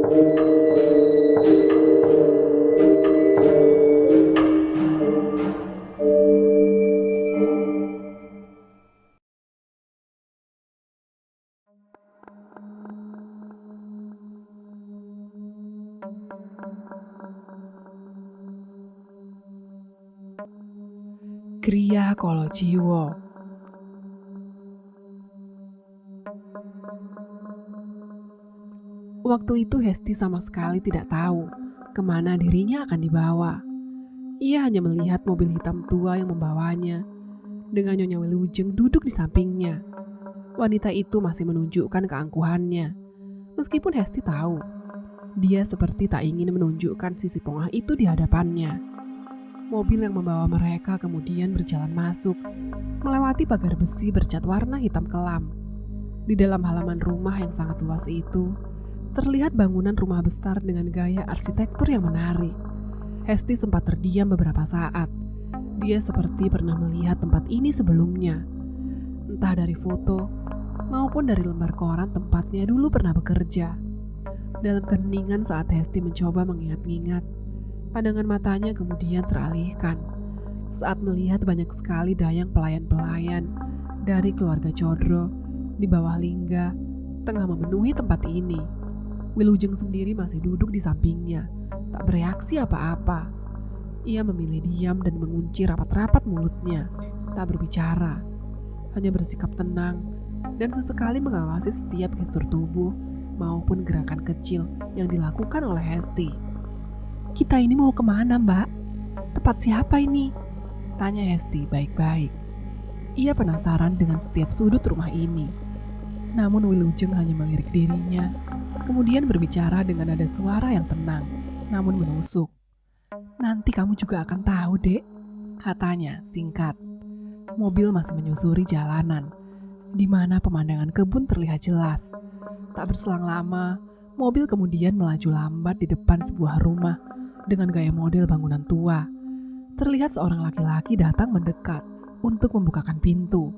Griya Kala Jiwa. Waktu itu Hesti sama sekali tidak tahu kemana dirinya akan dibawa. Ia hanya melihat mobil hitam tua yang membawanya, dengan Nyonya Wilujeng duduk di sampingnya. Wanita itu masih menunjukkan keangkuhannya, meskipun Hesti tahu dia seperti tak ingin menunjukkan sisi pongah itu di hadapannya. Mobil yang membawa mereka kemudian berjalan masuk, melewati pagar besi bercat warna hitam kelam. Di dalam halaman rumah yang sangat luas itu, terlihat bangunan rumah besar dengan gaya arsitektur yang menarik. Hesti sempat terdiam beberapa saat. Dia seperti pernah melihat tempat ini sebelumnya. Entah dari foto maupun dari lembar koran tempatnya dulu pernah bekerja. Dalam keheningan saat Hesti mencoba mengingat-ingat, pandangan matanya kemudian teralihkan saat melihat banyak sekali dayang pelayan-pelayan dari keluarga Condro di bawah lingga tengah memenuhi tempat ini. Wilujeng sendiri masih duduk di sampingnya, tak bereaksi apa-apa. Ia memilih diam dan mengunci rapat-rapat mulutnya, tak berbicara, hanya bersikap tenang dan sesekali mengawasi setiap gestur tubuh maupun gerakan kecil yang dilakukan oleh Hesti. "Kita ini mau kemana, Mbak? Tempat siapa ini?" tanya Hesti baik-baik. Ia penasaran dengan setiap sudut rumah ini. Namun Wilujeng hanya melirik dirinya, kemudian berbicara dengan nada suara yang tenang, namun menusuk. "Nanti kamu juga akan tahu, Dek," katanya singkat. Mobil masih menyusuri jalanan, di mana pemandangan kebun terlihat jelas. Tak berselang lama, mobil kemudian melaju lambat di depan sebuah rumah dengan gaya model bangunan tua. Terlihat seorang laki-laki datang mendekat untuk membukakan pintu.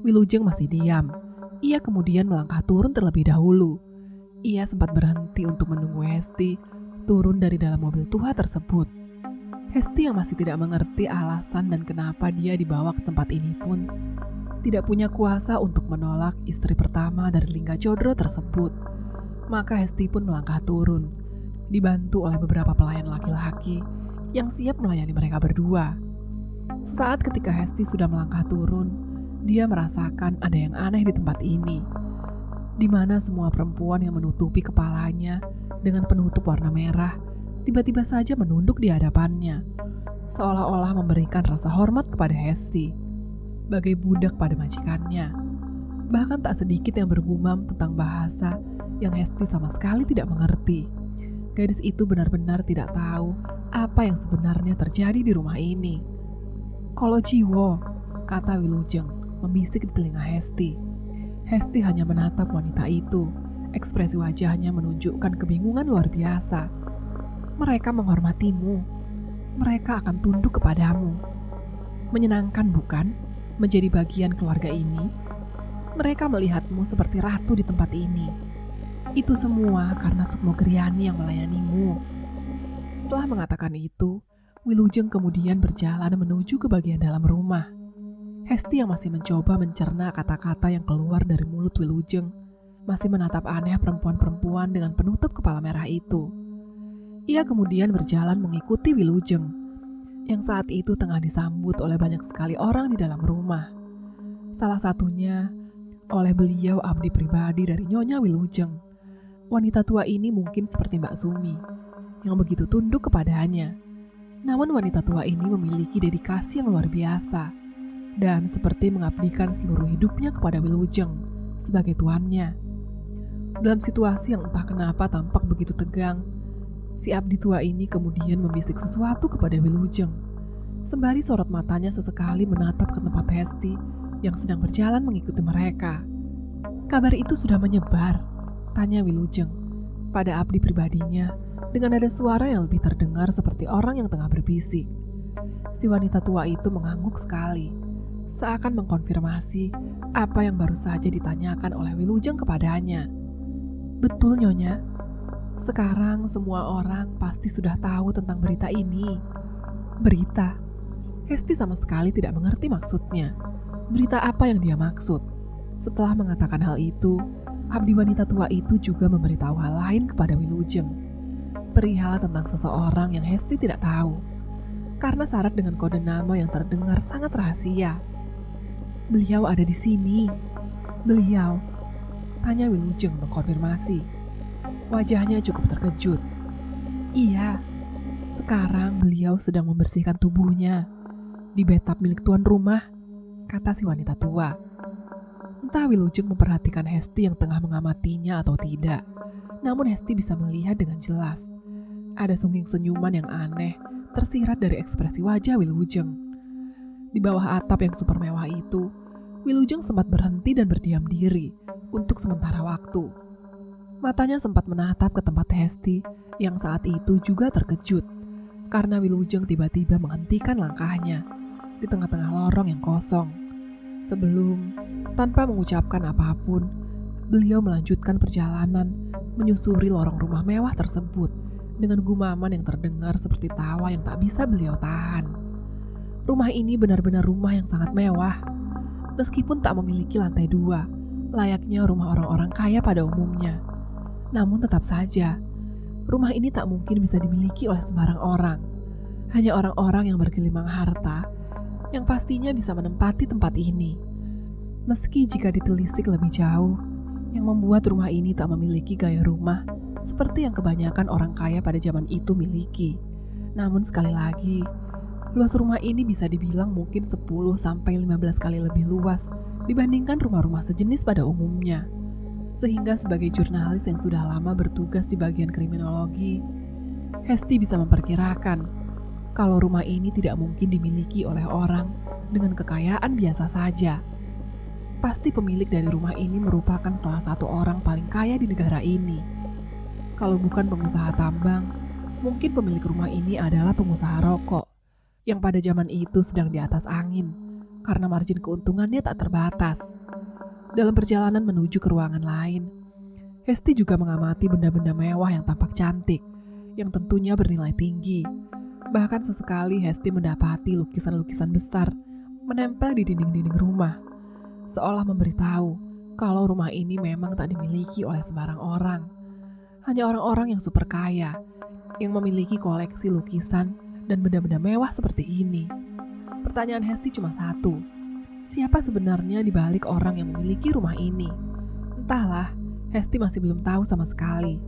Wilujeng masih diam. Ia kemudian melangkah turun terlebih dahulu. Ia sempat berhenti untuk menunggu Hesti turun dari dalam mobil tua tersebut. Hesti yang masih tidak mengerti alasan dan kenapa dia dibawa ke tempat ini pun tidak punya kuasa untuk menolak istri pertama dari Lingga Condro tersebut. Maka Hesti pun melangkah turun, dibantu oleh beberapa pelayan laki-laki yang siap melayani mereka berdua. Saat ketika Hesti sudah melangkah turun, dia merasakan ada yang aneh di tempat ini, di mana semua perempuan yang menutupi kepalanya dengan penutup warna merah tiba-tiba saja menunduk di hadapannya, seolah-olah memberikan rasa hormat kepada Hesti, bagai budak pada majikannya. Bahkan tak sedikit yang bergumam tentang bahasa yang Hesti sama sekali tidak mengerti. Gadis itu benar-benar tidak tahu apa yang sebenarnya terjadi di rumah ini. "Kala Jiwa," kata Wilujeng membisik di telinga Hesti. Hesti hanya menatap wanita itu. Ekspresi wajahnya menunjukkan kebingungan luar biasa. "Mereka menghormatimu. Mereka akan tunduk kepadamu. Menyenangkan bukan menjadi bagian keluarga ini? Mereka melihatmu seperti ratu di tempat ini. Itu semua karena Sukmo Griani yang melayanimu." Setelah mengatakan itu, Wilujeng kemudian berjalan menuju ke bagian dalam rumah. Hesti yang masih mencoba mencerna kata-kata yang keluar dari mulut Wilujeng masih menatap aneh perempuan-perempuan dengan penutup kepala merah itu. Ia kemudian berjalan mengikuti Wilujeng, yang saat itu tengah disambut oleh banyak sekali orang di dalam rumah. Salah satunya oleh beliau abdi pribadi dari Nyonya Wilujeng. Wanita tua ini mungkin seperti Mbak Sumi, yang begitu tunduk kepadanya. Namun wanita tua ini memiliki dedikasi yang luar biasa, dan seperti mengabdikan seluruh hidupnya kepada Wilujeng sebagai tuannya. Dalam situasi yang entah kenapa tampak begitu tegang, si abdi tua ini kemudian membisik sesuatu kepada Wilujeng, sembari sorot matanya sesekali menatap ke tempat Hesti yang sedang berjalan mengikuti mereka. "Kabar itu sudah menyebar?" tanya Wilujeng pada abdi pribadinya dengan nada suara yang lebih terdengar seperti orang yang tengah berbisik. Si wanita tua itu mengangguk sekali, seakan mengkonfirmasi apa yang baru saja ditanyakan oleh Wilujeng kepadanya. "Betul, Nyonya. Sekarang semua orang pasti sudah tahu tentang berita ini. Berita? Hesti sama sekali tidak mengerti maksudnya. Berita apa yang dia maksud? Setelah mengatakan hal itu, abdi wanita tua itu juga memberitahu hal lain kepada Wilujeng. Perihal tentang seseorang yang Hesti tidak tahu. Karena syarat dengan kode nama yang terdengar sangat rahasia. Beliau ada di sini. Beliau? Tanya Wilujeng mengkonfirmasi. Wajahnya cukup terkejut. Iya, sekarang beliau sedang membersihkan tubuhnya di bathtub milik tuan rumah, kata si wanita tua. Entah Wilujeng memperhatikan Hesti yang tengah mengamatinya atau tidak, namun Hesti bisa melihat dengan jelas. Ada sungging senyuman yang aneh tersirat dari ekspresi wajah Wilujeng. Di bawah atap yang super mewah itu, Wilujeng sempat berhenti dan berdiam diri untuk sementara waktu. Matanya sempat menatap ke tempat Hesti yang saat itu juga terkejut karena Wilujeng tiba-tiba menghentikan langkahnya di tengah-tengah lorong yang kosong. Sebelum, tanpa mengucapkan apapun, beliau melanjutkan perjalanan menyusuri lorong rumah mewah tersebut dengan gumaman yang terdengar seperti tawa yang tak bisa beliau tahan. Rumah ini benar-benar rumah yang sangat mewah, meskipun tak memiliki lantai 2, layaknya rumah orang-orang kaya pada umumnya. Namun tetap saja, rumah ini tak mungkin bisa dimiliki oleh sembarang orang. Hanya orang-orang yang bergelimang harta yang pastinya bisa menempati tempat ini. Meski jika ditelisik lebih jauh, yang membuat rumah ini tak memiliki gaya rumah seperti yang kebanyakan orang kaya pada zaman itu miliki. Namun sekali lagi, luas rumah ini bisa dibilang mungkin 10-15 kali lebih luas dibandingkan rumah-rumah sejenis pada umumnya. Sehingga sebagai jurnalis yang sudah lama bertugas di bagian kriminologi, Hesti bisa memperkirakan kalau rumah ini tidak mungkin dimiliki oleh orang dengan kekayaan biasa saja. Pasti pemilik dari rumah ini merupakan salah satu orang paling kaya di negara ini. Kalau bukan pengusaha tambang, mungkin pemilik rumah ini adalah pengusaha rokok yang pada zaman itu sedang di atas angin karena margin keuntungannya tak terbatas. Dalam perjalanan menuju ke ruangan lain, Hesti juga mengamati benda-benda mewah yang tampak cantik, yang tentunya bernilai tinggi. Bahkan sesekali Hesti mendapati lukisan-lukisan besar menempel di dinding-dinding rumah, seolah memberitahu kalau rumah ini memang tak dimiliki oleh sembarang orang. Hanya orang-orang yang super kaya, yang memiliki koleksi lukisan dan benda-benda mewah seperti ini. Pertanyaan Hesti cuma satu. Siapa sebenarnya di balik orang yang memiliki rumah ini? Entahlah, Hesti masih belum tahu sama sekali.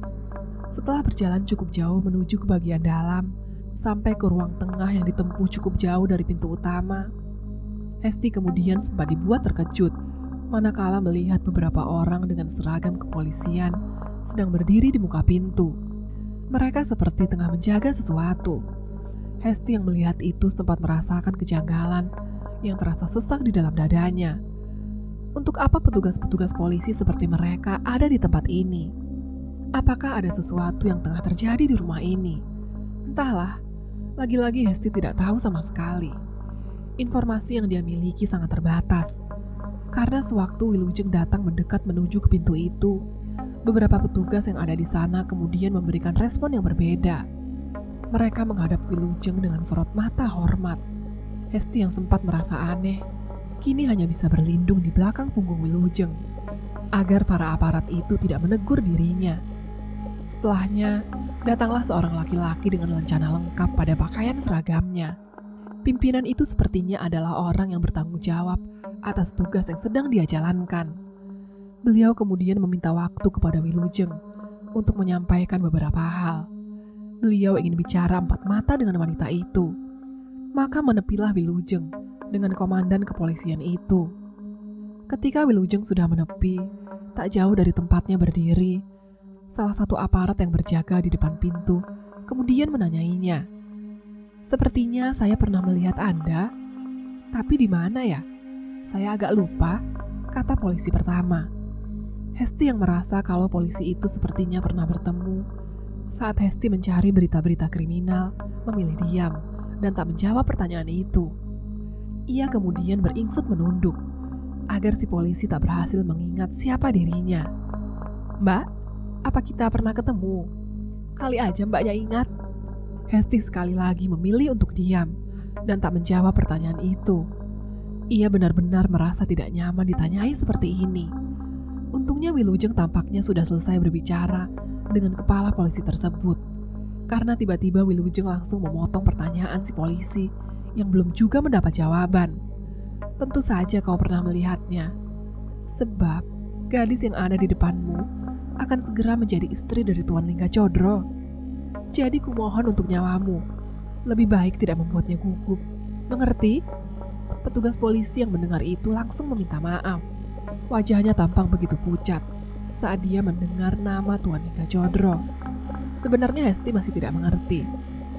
Setelah berjalan cukup jauh menuju ke bagian dalam, sampai ke ruang tengah yang ditempuh cukup jauh dari pintu utama, Hesti kemudian sempat dibuat terkejut manakala melihat beberapa orang dengan seragam kepolisian sedang berdiri di muka pintu. Mereka seperti tengah menjaga sesuatu. Hesti yang melihat itu sempat merasakan kejanggalan yang terasa sesak di dalam dadanya. Untuk apa petugas-petugas polisi seperti mereka ada di tempat ini? Apakah ada sesuatu yang tengah terjadi di rumah ini? Entahlah, lagi-lagi Hesti tidak tahu sama sekali. Informasi yang dia miliki sangat terbatas. Karena sewaktu Wilujeng datang mendekat menuju ke pintu itu, beberapa petugas yang ada di sana kemudian memberikan respon yang berbeda. Mereka menghadap Wilujeng dengan sorot mata hormat. Hesti yang sempat merasa aneh, kini hanya bisa berlindung di belakang punggung Wilujeng, agar para aparat itu tidak menegur dirinya. Setelahnya, datanglah seorang laki-laki dengan lencana lengkap pada pakaian seragamnya. Pimpinan itu sepertinya adalah orang yang bertanggung jawab atas tugas yang sedang dia jalankan. Beliau kemudian meminta waktu kepada Wilujeng untuk menyampaikan beberapa hal. Beliau ingin bicara empat mata dengan wanita itu. Maka menepilah Wilujeng dengan komandan kepolisian itu. Ketika Wilujeng sudah menepi, tak jauh dari tempatnya berdiri, salah satu aparat yang berjaga di depan pintu kemudian menanyainya. Sepertinya saya pernah melihat Anda, tapi di mana ya? Saya agak lupa, kata polisi pertama. Hesti yang merasa kalau polisi itu sepertinya pernah bertemu saat Hesti mencari berita-berita kriminal, memilih diam dan tak menjawab pertanyaan itu. Ia kemudian beringsut menunduk agar si polisi tak berhasil mengingat siapa dirinya. Mbak, apa kita pernah ketemu? Kali aja mbaknya ingat. Hesti sekali lagi memilih untuk diam dan tak menjawab pertanyaan itu. Ia benar-benar merasa tidak nyaman ditanyai seperti ini. Untungnya Wilujeng tampaknya sudah selesai berbicara dengan kepala polisi tersebut. Karena tiba-tiba Wilujeng langsung memotong pertanyaan si polisi yang belum juga mendapat jawaban. Tentu saja kau pernah melihatnya. Sebab gadis yang ada di depanmu akan segera menjadi istri dari Tuan Lingga Codro. Jadi kumohon untuk nyawamu, lebih baik tidak membuatnya gugup. Mengerti? Petugas polisi yang mendengar itu langsung meminta maaf. Wajahnya tampak begitu pucat saat dia mendengar nama Tuan Lingga Codro. Sebenarnya Hesti masih tidak mengerti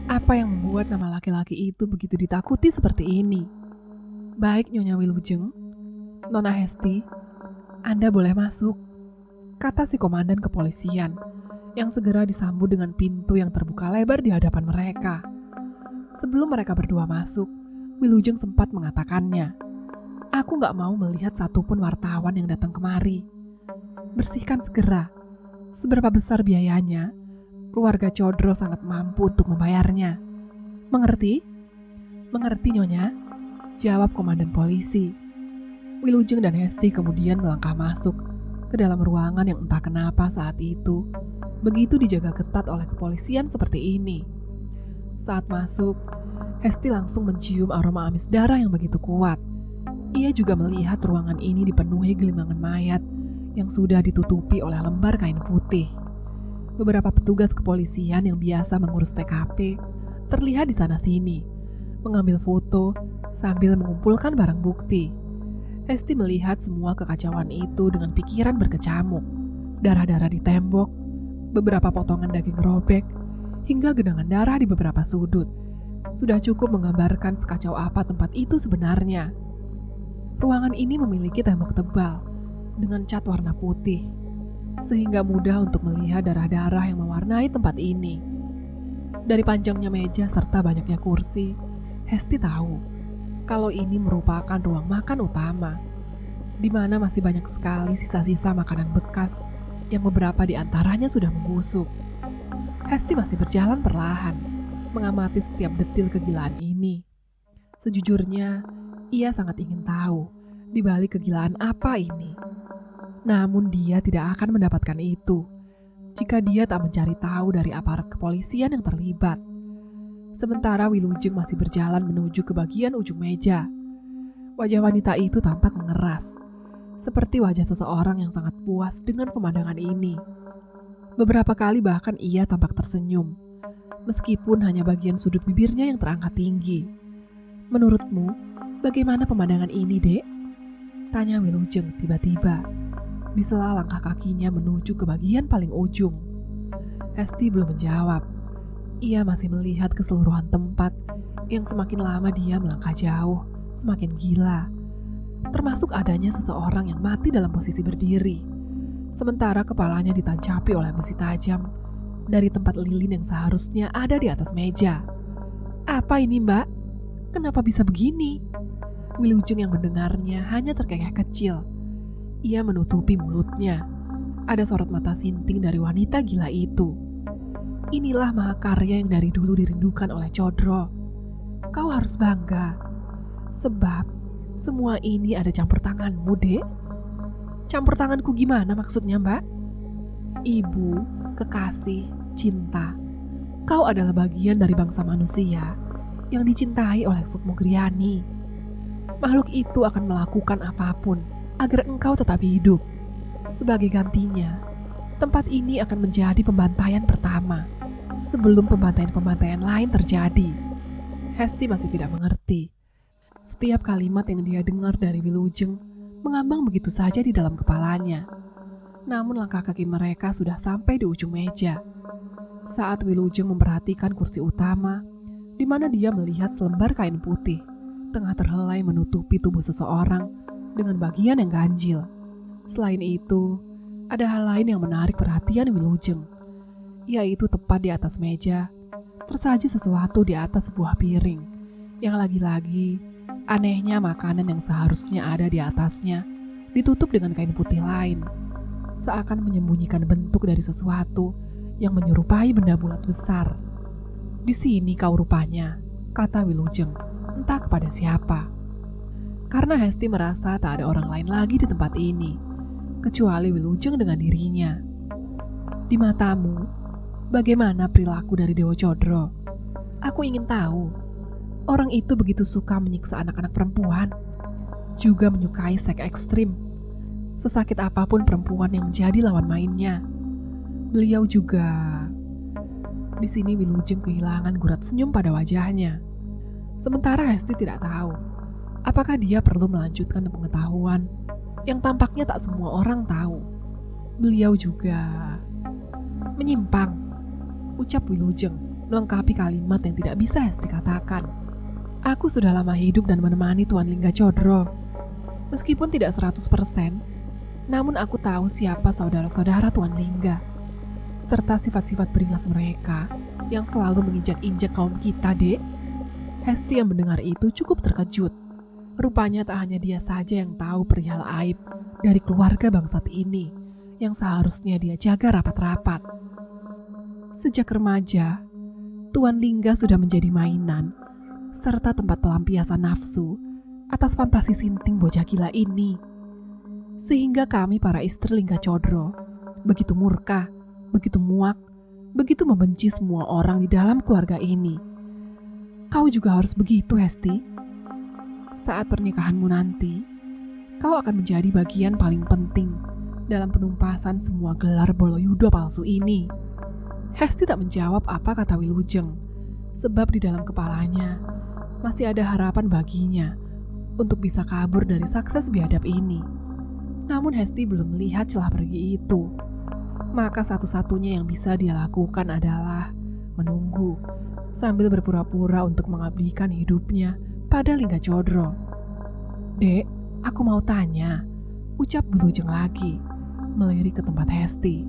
apa yang membuat nama laki-laki itu begitu ditakuti seperti ini. Baik Nyonya Wilujeng, Nona Hesti, Anda boleh masuk, kata si komandan kepolisian yang segera disambut dengan pintu yang terbuka lebar di hadapan mereka. Sebelum mereka berdua masuk, Wilujeng sempat mengatakannya, "Aku gak mau melihat satupun wartawan yang datang kemari. Bersihkan segera. Seberapa besar biayanya, keluarga Codro sangat mampu untuk membayarnya. Mengerti?" "Mengerti, Nyonya," jawab komandan polisi. Wilujeng dan Hesti kemudian melangkah masuk ke dalam ruangan yang entah kenapa saat itu begitu dijaga ketat oleh kepolisian seperti ini. Saat masuk, Hesti langsung mencium aroma amis darah yang begitu kuat. Ia juga melihat ruangan ini dipenuhi gelimangan mayat yang sudah ditutupi oleh lembar kain putih. Beberapa petugas kepolisian yang biasa mengurus TKP terlihat di sana-sini, mengambil foto sambil mengumpulkan barang bukti. Hesti melihat semua kekacauan itu dengan pikiran berkecamuk. Darah-darah di tembok, beberapa potongan daging robek, hingga genangan darah di beberapa sudut sudah cukup menggambarkan sekacau apa tempat itu sebenarnya. Ruangan ini memiliki tembok tebal dengan cat warna putih, sehingga mudah untuk melihat darah-darah yang mewarnai tempat ini. Dari panjangnya meja serta banyaknya kursi, Hesti tahu kalau ini merupakan ruang makan utama, di mana masih banyak sekali sisa-sisa makanan bekas yang beberapa di antaranya sudah membusuk. Hesti masih berjalan perlahan, mengamati setiap detil kegilaan ini. Sejujurnya, ia sangat ingin tahu di balik kegilaan apa ini. Namun dia tidak akan mendapatkan itu jika dia tak mencari tahu dari aparat kepolisian yang terlibat. Sementara Wilujeng masih berjalan menuju ke bagian ujung meja. Wajah wanita itu tampak mengeras, seperti wajah seseorang yang sangat puas dengan pemandangan ini. Beberapa kali bahkan ia tampak tersenyum, meskipun hanya bagian sudut bibirnya yang terangkat tinggi. "Menurutmu, bagaimana pemandangan ini, Dek?" tanya Wilujeng tiba-tiba, di sela langkah kakinya menuju ke bagian paling ujung. Hesti belum menjawab. Ia masih melihat keseluruhan tempat yang semakin lama dia melangkah jauh, semakin gila. Termasuk adanya seseorang yang mati dalam posisi berdiri, sementara kepalanya ditancapi oleh besi tajam dari tempat lilin yang seharusnya ada di atas meja. "Apa ini, Mbak? Kenapa bisa begini?" Wilujeng yang mendengarnya hanya terkekeh kecil. Ia menutupi mulutnya. Ada sorot mata sinting dari wanita gila itu. Inilah mahakarya yang dari dulu dirindukan oleh Codro. Kau harus bangga, sebab semua ini ada campur tanganmu, Dek. Campur tanganku gimana maksudnya, Mbak? Ibu, kekasih, cinta. Kau adalah bagian dari bangsa manusia yang dicintai oleh Sukmogriani. Makhluk itu akan melakukan apapun agar engkau tetap hidup. Sebagai gantinya, tempat ini akan menjadi pembantaian pertama sebelum pembantaian-pembantaian lain terjadi. Hesti masih tidak mengerti. Setiap kalimat yang dia dengar dari Wilujeng mengambang begitu saja di dalam kepalanya. Namun langkah kaki mereka sudah sampai di ujung meja. Saat Wilujeng memperhatikan kursi utama, di mana dia melihat selembar kain putih tengah terhelai menutupi tubuh seseorang dengan bagian yang ganjil. Selain itu, ada hal lain yang menarik perhatian Wilujeng, yaitu tepat di atas meja tersaji sesuatu di atas sebuah piring yang lagi-lagi anehnya makanan yang seharusnya ada di atasnya ditutup dengan kain putih lain, seakan menyembunyikan bentuk dari sesuatu yang menyerupai benda bulat besar. "Di sini kau rupanya," kata Wilujeng, entah kepada siapa. Karena Hesti merasa tak ada orang lain lagi di tempat ini, kecuali Wilujeng dengan dirinya. "Di matamu, bagaimana perilaku dari Dewa Codro? Aku ingin tahu. Orang itu begitu suka menyiksa anak-anak perempuan, juga menyukai seks ekstrim. Sesakit apapun perempuan yang menjadi lawan mainnya. Beliau juga..." Di sini Wilujeng kehilangan gurat senyum pada wajahnya. Sementara Hesti tidak tahu apakah dia perlu melanjutkan pengetahuan yang tampaknya tak semua orang tahu. Beliau juga menyimpang, ucap Wilujeng melengkapi kalimat yang tidak bisa Hesti katakan. "Aku sudah lama hidup dan menemani Tuan Lingga Codro. Meskipun tidak 100%, namun aku tahu siapa saudara-saudara Tuan Lingga, serta sifat-sifat beringas mereka yang selalu menginjak-injak kaum kita, Dek." Hesti yang mendengar itu cukup terkejut. Rupanya tak hanya dia saja yang tahu perihal aib dari keluarga bangsat ini yang seharusnya dia jaga rapat-rapat. Sejak remaja, Tuan Lingga sudah menjadi mainan serta tempat pelampiasan nafsu atas fantasi sinting bocah gila ini. Sehingga kami para istri Lingga Codro begitu murka, begitu muak, begitu membenci semua orang di dalam keluarga ini. Kau juga harus begitu, Hesti. Saat pernikahanmu nanti, kau akan menjadi bagian paling penting dalam penumpasan semua gelar Boloyudo palsu ini. Hesti tak menjawab apa kata Wilujeng, sebab di dalam kepalanya masih ada harapan baginya untuk bisa kabur dari sukses biadab ini. Namun Hesti belum melihat celah pergi itu. Maka satu-satunya yang bisa dia lakukan adalah menunggu sambil berpura-pura untuk mengabdikan hidupnya pada Lingga Codro. "Dek, aku mau tanya," ucap Wilujeng lagi, melirik ke tempat Hesti.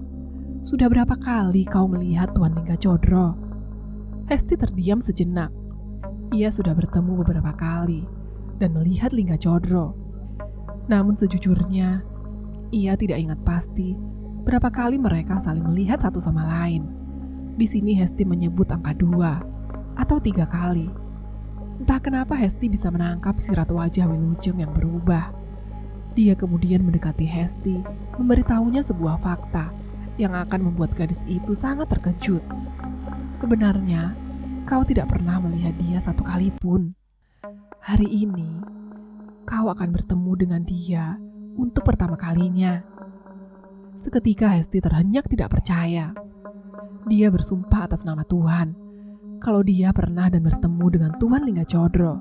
"Sudah berapa kali kau melihat Tuan Lingga Codro?" Hesti terdiam sejenak. Ia sudah bertemu beberapa kali dan melihat Lingga Codro. Namun sejujurnya, ia tidak ingat pasti berapa kali mereka saling melihat satu sama lain. Di sini Hesti menyebut angka 2 atau 3 kali. Entah kenapa Hesti bisa menangkap sirat wajah Wilujeng yang berubah. Dia kemudian mendekati Hesti, memberitahunya sebuah fakta yang akan membuat gadis itu sangat terkejut. "Sebenarnya, kau tidak pernah melihat dia satu kali pun. Hari ini, kau akan bertemu dengan dia untuk pertama kalinya." Seketika Hesti terhenyak tidak percaya. Dia bersumpah atas nama Tuhan kalau dia pernah dan bertemu dengan Tuan Lingga Codro.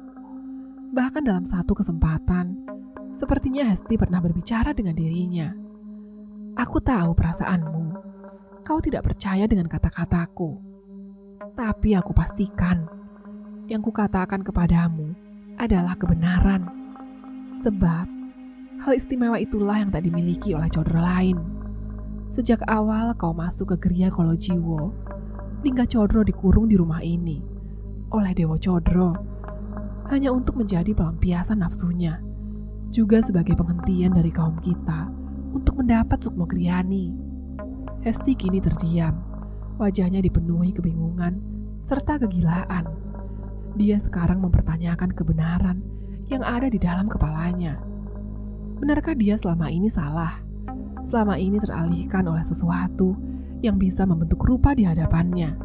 Bahkan dalam satu kesempatan, sepertinya Hesti pernah berbicara dengan dirinya. "Aku tahu perasaanmu. Kau tidak percaya dengan kata-kataku. Tapi aku pastikan, yang kukatakan kepadamu adalah kebenaran. Sebab, hal istimewa itulah yang tak dimiliki oleh Codro lain. Sejak awal kau masuk ke Gria Kolojiwo, Lingga Codro dikurung di rumah ini oleh Dewa Codro hanya untuk menjadi pelampiasan nafsunya, juga sebagai penghentian dari kaum kita untuk mendapat Sukmo Griani." Hesti kini terdiam, wajahnya dipenuhi kebingungan serta kegilaan. Dia sekarang mempertanyakan kebenaran yang ada di dalam kepalanya. Benarkah dia selama ini salah? Selama ini teralihkan oleh sesuatu yang bisa membentuk rupa di hadapannya.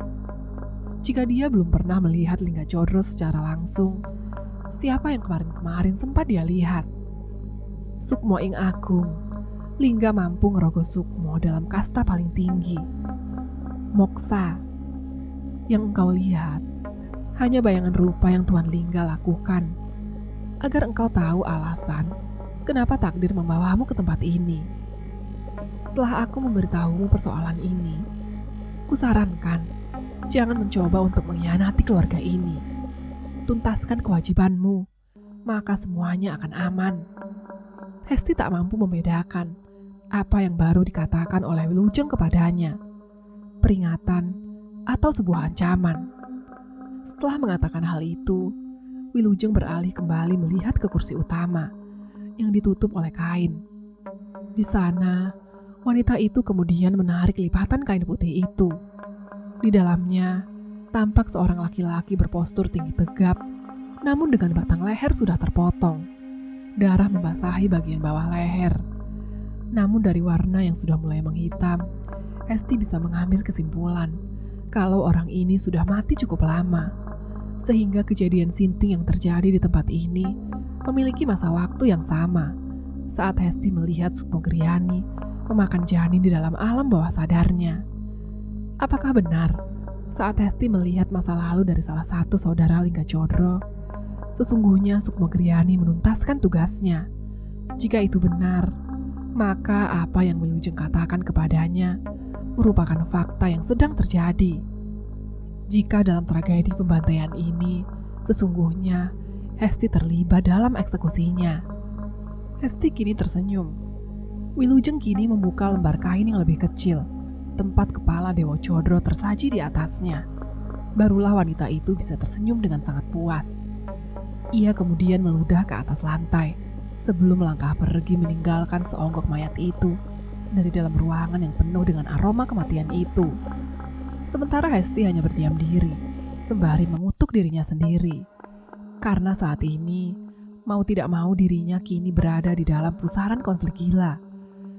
Jika dia belum pernah melihat Lingga Codro secara langsung, siapa yang kemarin-kemarin sempat dia lihat? Sukmo ing agung, Lingga mampu ngerogoh Sukmo dalam kasta paling tinggi. Moksa, yang engkau lihat, hanya bayangan rupa yang Tuan Lingga lakukan, agar engkau tahu alasan kenapa takdir membawamu ke tempat ini. Setelah aku memberitahumu persoalan ini, kusarankan jangan mencoba untuk mengkhianati keluarga ini. Tuntaskan kewajibanmu, maka semuanya akan aman." Hesti tak mampu membedakan apa yang baru dikatakan oleh Wilujeng kepadanya, peringatan atau sebuah ancaman. Setelah mengatakan hal itu, Wilujeng beralih kembali melihat ke kursi utama yang ditutup oleh kain. Di sana, wanita itu kemudian menarik lipatan kain putih itu. Di dalamnya, tampak seorang laki-laki berpostur tinggi tegap, namun dengan batang leher sudah terpotong. Darah membasahi bagian bawah leher. Namun dari warna yang sudah mulai menghitam, Hesti bisa mengambil kesimpulan kalau orang ini sudah mati cukup lama. Sehingga kejadian sinting yang terjadi di tempat ini memiliki masa waktu yang sama saat Hesti melihat Sukmo Griani memakan janin di dalam alam bawah sadarnya. Apakah benar saat Hesti melihat masa lalu dari salah satu saudara Lingga Codro, sesungguhnya Sukmo Griani menuntaskan tugasnya? Jika itu benar, maka apa yang Wilujeng katakan kepadanya merupakan fakta yang sedang terjadi. Jika dalam tragedi pembantaian ini, sesungguhnya Hesti terlibat dalam eksekusinya. Hesti kini tersenyum. Wilujeng kini membuka lembar kain yang lebih kecil, tempat kepala Dewa Codro tersaji di atasnya. Barulah wanita itu bisa tersenyum dengan sangat puas. Ia kemudian meludah ke atas lantai sebelum melangkah pergi meninggalkan seonggok mayat itu dari dalam ruangan yang penuh dengan aroma kematian itu. Sementara Hesti hanya berdiam diri, sembari mengutuk dirinya sendiri. Karena saat ini, mau tidak mau dirinya kini berada di dalam pusaran konflik gila.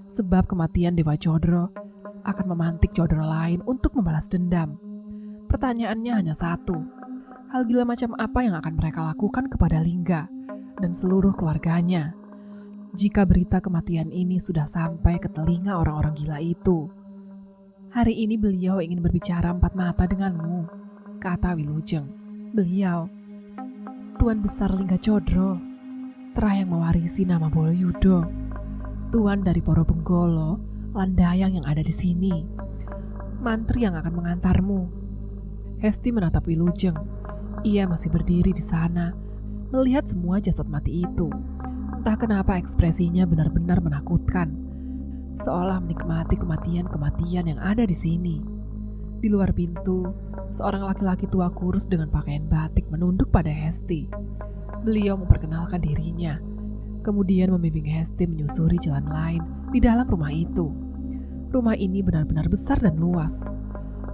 Sebab kematian Dewa Codro akan memantik Codro lain untuk membalas dendam. Pertanyaannya hanya satu, hal gila macam apa yang akan mereka lakukan kepada Lingga dan seluruh keluarganya jika berita kematian ini sudah sampai ke telinga orang-orang gila itu. Hari ini beliau ingin berbicara empat mata denganmu, kata Wilujeng. Beliau, Tuan Besar Lingga Codro, terah yang mewarisi nama Boloyudo, Tuan dari Porobenggolo, Landayang yang ada di sini, mantri yang akan mengantarmu. Hesti menatap Wilujeng. Ia masih berdiri di sana, melihat semua jasad mati itu. Entah kenapa ekspresinya benar-benar menakutkan, seolah menikmati kematian-kematian yang ada di sini. Di luar pintu, seorang laki-laki tua kurus dengan pakaian batik menunduk pada Hesti. Beliau memperkenalkan dirinya, kemudian membimbing Hesti menyusuri jalan lain di dalam rumah itu. Rumah ini benar-benar besar dan luas.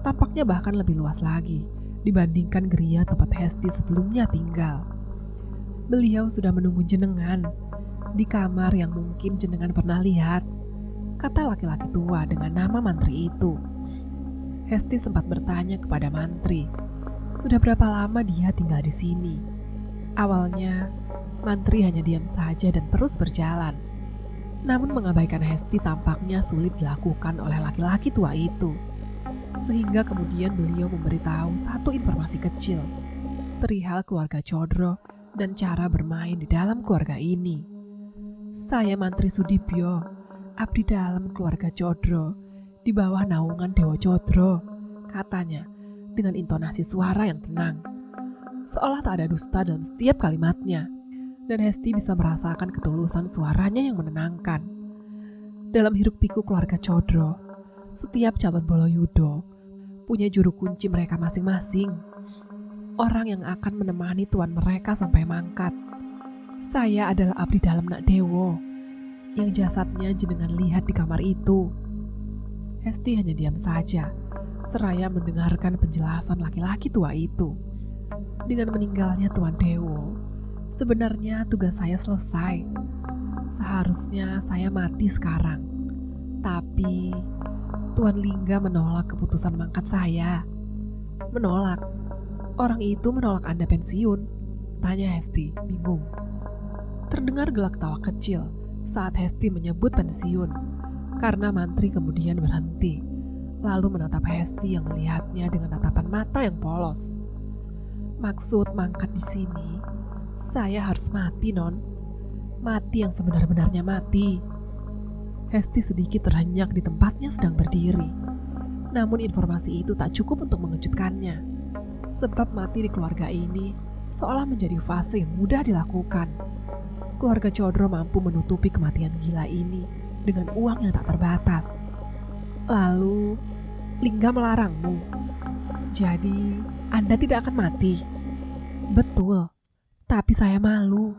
Tampaknya bahkan lebih luas lagi dibandingkan geria tempat Hesti sebelumnya tinggal. Beliau sudah menunggu jenengan di kamar yang mungkin jenengan pernah lihat, kata laki-laki tua dengan nama mantri itu. Hesti sempat bertanya kepada mantri, sudah berapa lama dia tinggal di sini? Awalnya, mantri hanya diam saja dan terus berjalan. Namun mengabaikan Hesti tampaknya sulit dilakukan oleh laki-laki tua itu. Sehingga kemudian beliau memberitahu satu informasi kecil perihal keluarga Codro dan cara bermain di dalam keluarga ini. Saya Mantri Sudibyo, abdi dalam keluarga Codro, di bawah naungan Dewa Codro, katanya dengan intonasi suara yang tenang. Seolah tak ada dusta dalam setiap kalimatnya. Dan Hesti bisa merasakan ketulusan suaranya yang menenangkan. Dalam hiruk-pikuk keluarga Codro, setiap calon Boloyudo punya juru kunci mereka masing-masing. Orang yang akan menemani tuan mereka sampai mangkat. Saya adalah abdi dalam Nak Dewo, yang jasadnya jenengan lihat di kamar itu. Hesti hanya diam saja, seraya mendengarkan penjelasan laki-laki tua itu. Dengan meninggalnya Tuan Dewo, sebenarnya tugas saya selesai. Seharusnya saya mati sekarang. Tapi Tuan Lingga menolak keputusan mangkat saya. Menolak? Orang itu menolak Anda pensiun? Tanya Hesti, bingung. Terdengar gelak tawa kecil saat Hesti menyebut pensiun, karena mantri kemudian berhenti, lalu menatap Hesti yang melihatnya dengan tatapan mata yang polos. Maksud mangkat di sini, saya harus mati, Non. Mati yang sebenar-benarnya mati. Hesti sedikit terhenyak di tempatnya sedang berdiri. Namun informasi itu tak cukup untuk mengejutkannya. Sebab mati di keluarga ini seolah menjadi fase yang mudah dilakukan. Keluarga Codro mampu menutupi kematian gila ini dengan uang yang tak terbatas. Lalu, Lingga melarangmu. Jadi, Anda tidak akan mati. Betul. Tapi saya malu.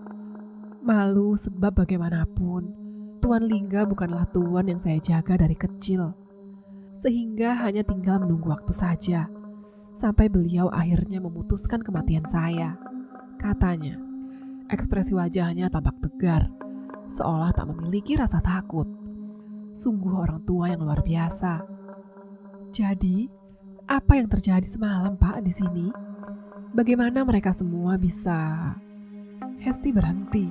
Malu sebab bagaimanapun, Tuan Lingga bukanlah tuan yang saya jaga dari kecil. Sehingga hanya tinggal menunggu waktu saja sampai beliau akhirnya memutuskan kematian saya. Katanya, ekspresi wajahnya tampak tegar, seolah tak memiliki rasa takut. Sungguh orang tua yang luar biasa. Jadi, apa yang terjadi semalam, Pak, di sini? Bagaimana mereka semua bisa... Hesti berhenti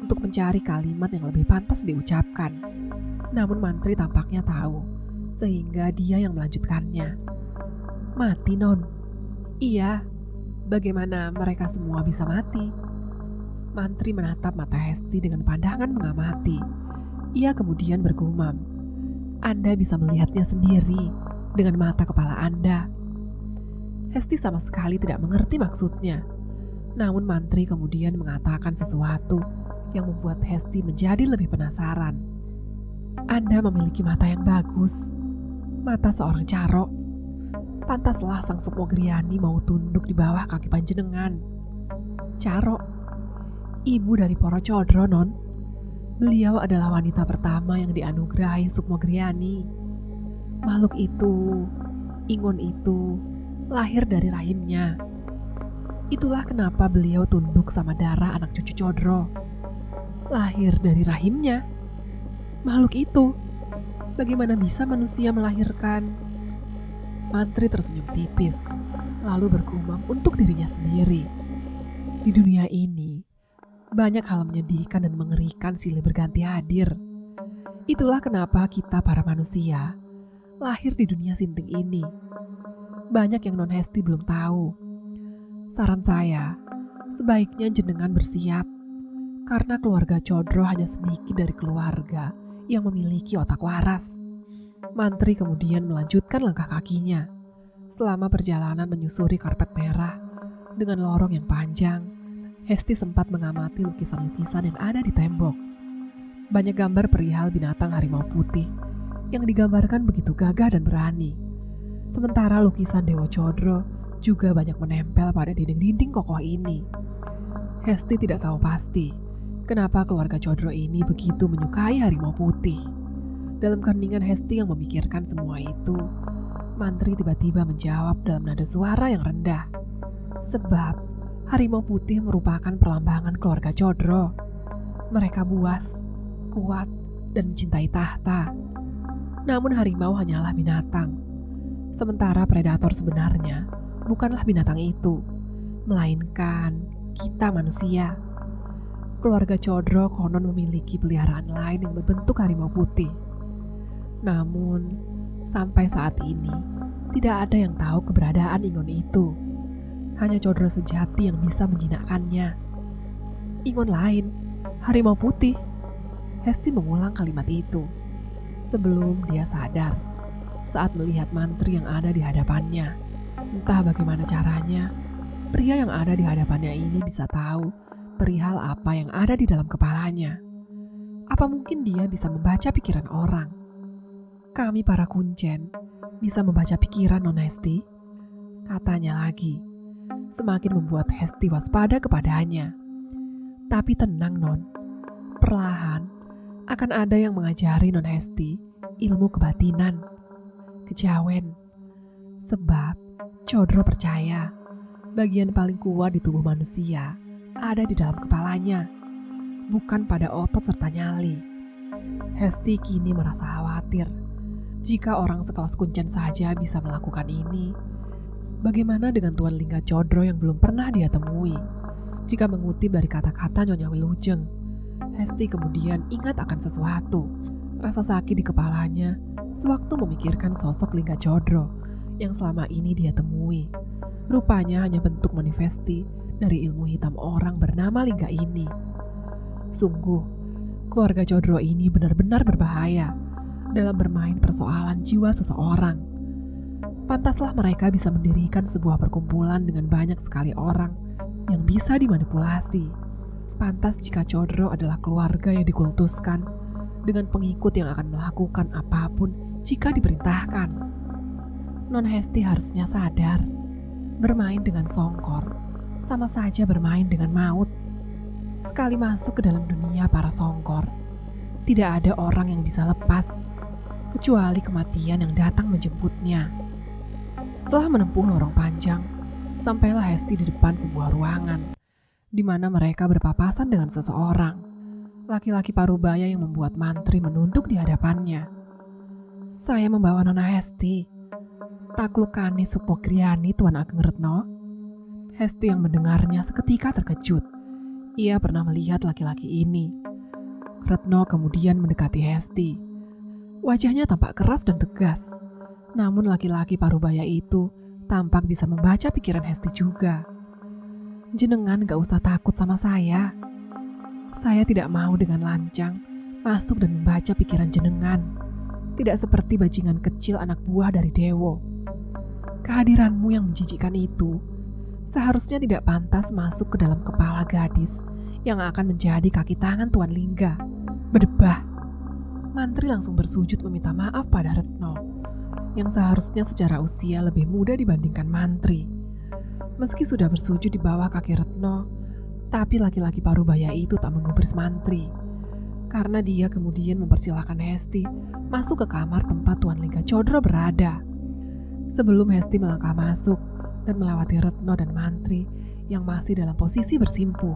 untuk mencari kalimat yang lebih pantas diucapkan. Namun mantri tampaknya tahu, sehingga dia yang melanjutkannya. Mati, Non? Iya, bagaimana mereka semua bisa mati? Mantri menatap mata Hesti dengan pandangan mengamati. Ia kemudian bergumam, Anda bisa melihatnya sendiri dengan mata kepala Anda. Hesti sama sekali tidak mengerti maksudnya. Namun mantri kemudian mengatakan sesuatu yang membuat Hesti menjadi lebih penasaran. Anda memiliki mata yang bagus, mata seorang carok. Pantaslah sang Sukmogriani mau tunduk di bawah kaki panjenengan. Carok, ibu dari Poro Codro, Non. Beliau adalah wanita pertama yang dianugerahi Sukmogriani. Makhluk itu, Ingon itu, lahir dari rahimnya. Itulah kenapa beliau tunduk sama darah anak cucu Codro. Lahir dari rahimnya. Makhluk itu, bagaimana bisa manusia melahirkan? Mantri tersenyum tipis, lalu bergumam untuk dirinya sendiri. Di dunia ini, banyak hal menyedihkan dan mengerikan silih berganti hadir. Itulah kenapa kita para manusia lahir di dunia sinting ini. Banyak yang Non Hesti belum tahu. Saran saya, sebaiknya jenengan bersiap, karena keluarga Codro hanya sedikit dari keluarga yang memiliki otak waras. Mantri kemudian melanjutkan langkah kakinya. Selama perjalanan menyusuri karpet merah dengan lorong yang panjang, Hesti sempat mengamati lukisan-lukisan yang ada di tembok. Banyak gambar perihal binatang harimau putih yang digambarkan begitu gagah dan berani. Sementara lukisan Dewa Codro juga banyak menempel pada dinding-dinding kokoh ini. Hesti tidak tahu pasti kenapa keluarga Codro ini begitu menyukai harimau putih. Dalam keheningan Hesti yang memikirkan semua itu, Mantri tiba-tiba menjawab dalam nada suara yang rendah. Sebab harimau putih merupakan perlambangan keluarga Codro. Mereka buas, kuat, dan mencintai tahta. Namun harimau hanyalah binatang. Sementara predator sebenarnya bukanlah binatang itu, melainkan kita manusia. Keluarga Codro konon memiliki peliharaan lain yang berbentuk harimau putih. Namun, sampai saat ini, tidak ada yang tahu keberadaan Ingon itu. Hanya Codro sejati yang bisa menjinakkannya. Ingon lain, harimau putih. Hesti mengulang kalimat itu sebelum dia sadar saat melihat mantri yang ada di hadapannya. Entah bagaimana caranya, pria yang ada di hadapannya ini bisa tahu perihal apa yang ada di dalam kepalanya. Apa mungkin dia bisa membaca pikiran orang? Kami para kuncen bisa membaca pikiran Non Hesti? Katanya lagi, semakin membuat Hesti waspada kepadanya. Tapi tenang Non, perlahan akan ada yang mengajari Non Hesti ilmu kebatinan, kejawen. Sebab Codro percaya bagian paling kuat di tubuh manusia ada di dalam kepalanya, bukan pada otot serta nyali. Hesti kini merasa khawatir. Jika orang sekelas Kuncen saja bisa melakukan ini, bagaimana dengan Tuan Lingga Codro yang belum pernah dia temui? Jika mengutip dari kata-kata Nyonya Wilujeng, Hesti kemudian ingat akan sesuatu. Rasa sakit di kepalanya sewaktu memikirkan sosok Lingga Codro yang selama ini dia temui. Rupanya hanya bentuk manifesti dari ilmu hitam orang bernama Lingga ini. Sungguh, keluarga Codro ini benar-benar berbahaya dalam bermain persoalan jiwa seseorang. Pantaslah mereka bisa mendirikan sebuah perkumpulan dengan banyak sekali orang yang bisa dimanipulasi. Pantas jika Codro adalah keluarga yang dikultuskan dengan pengikut yang akan melakukan apapun jika diperintahkan. Non Hesti harusnya sadar, bermain dengan Songkor sama saja bermain dengan maut. Sekali masuk ke dalam dunia para Songkor, tidak ada orang yang bisa lepas, kecuali kematian yang datang menjemputnya. Setelah menempuh lorong panjang, sampailah Hesti di depan sebuah ruangan, di mana mereka berpapasan dengan seseorang. Laki-laki parubaya yang membuat mantri menunduk di hadapannya. "Saya membawa Nona Hesti. Taklukani Supokriani, Tuan Ageng Retno." Hesti yang mendengarnya seketika terkejut. Ia pernah melihat laki-laki ini. Retno kemudian mendekati Hesti. Wajahnya tampak keras dan tegas. Namun laki-laki parubaya itu tampak bisa membaca pikiran Hesti juga. "Jenengan gak usah takut sama saya. Saya tidak mau dengan lancang masuk dan membaca pikiran jenengan. Tidak seperti bajingan kecil anak buah dari Dewo. Kehadiranmu yang menjijikkan itu seharusnya tidak pantas masuk ke dalam kepala gadis yang akan menjadi kaki tangan Tuan Lingga." Berdebah. Mantri langsung bersujud meminta maaf pada Retno, yang seharusnya secara usia lebih muda dibandingkan Mantri. Meski sudah bersujud di bawah kaki Retno, tapi laki-laki parubaya itu tak menggubris Mantri, karena dia kemudian mempersilahkan Hesti masuk ke kamar tempat Tuan Lingga Codro berada. Sebelum Hesti melangkah masuk dan melewati Retno dan Mantri yang masih dalam posisi bersimpuh,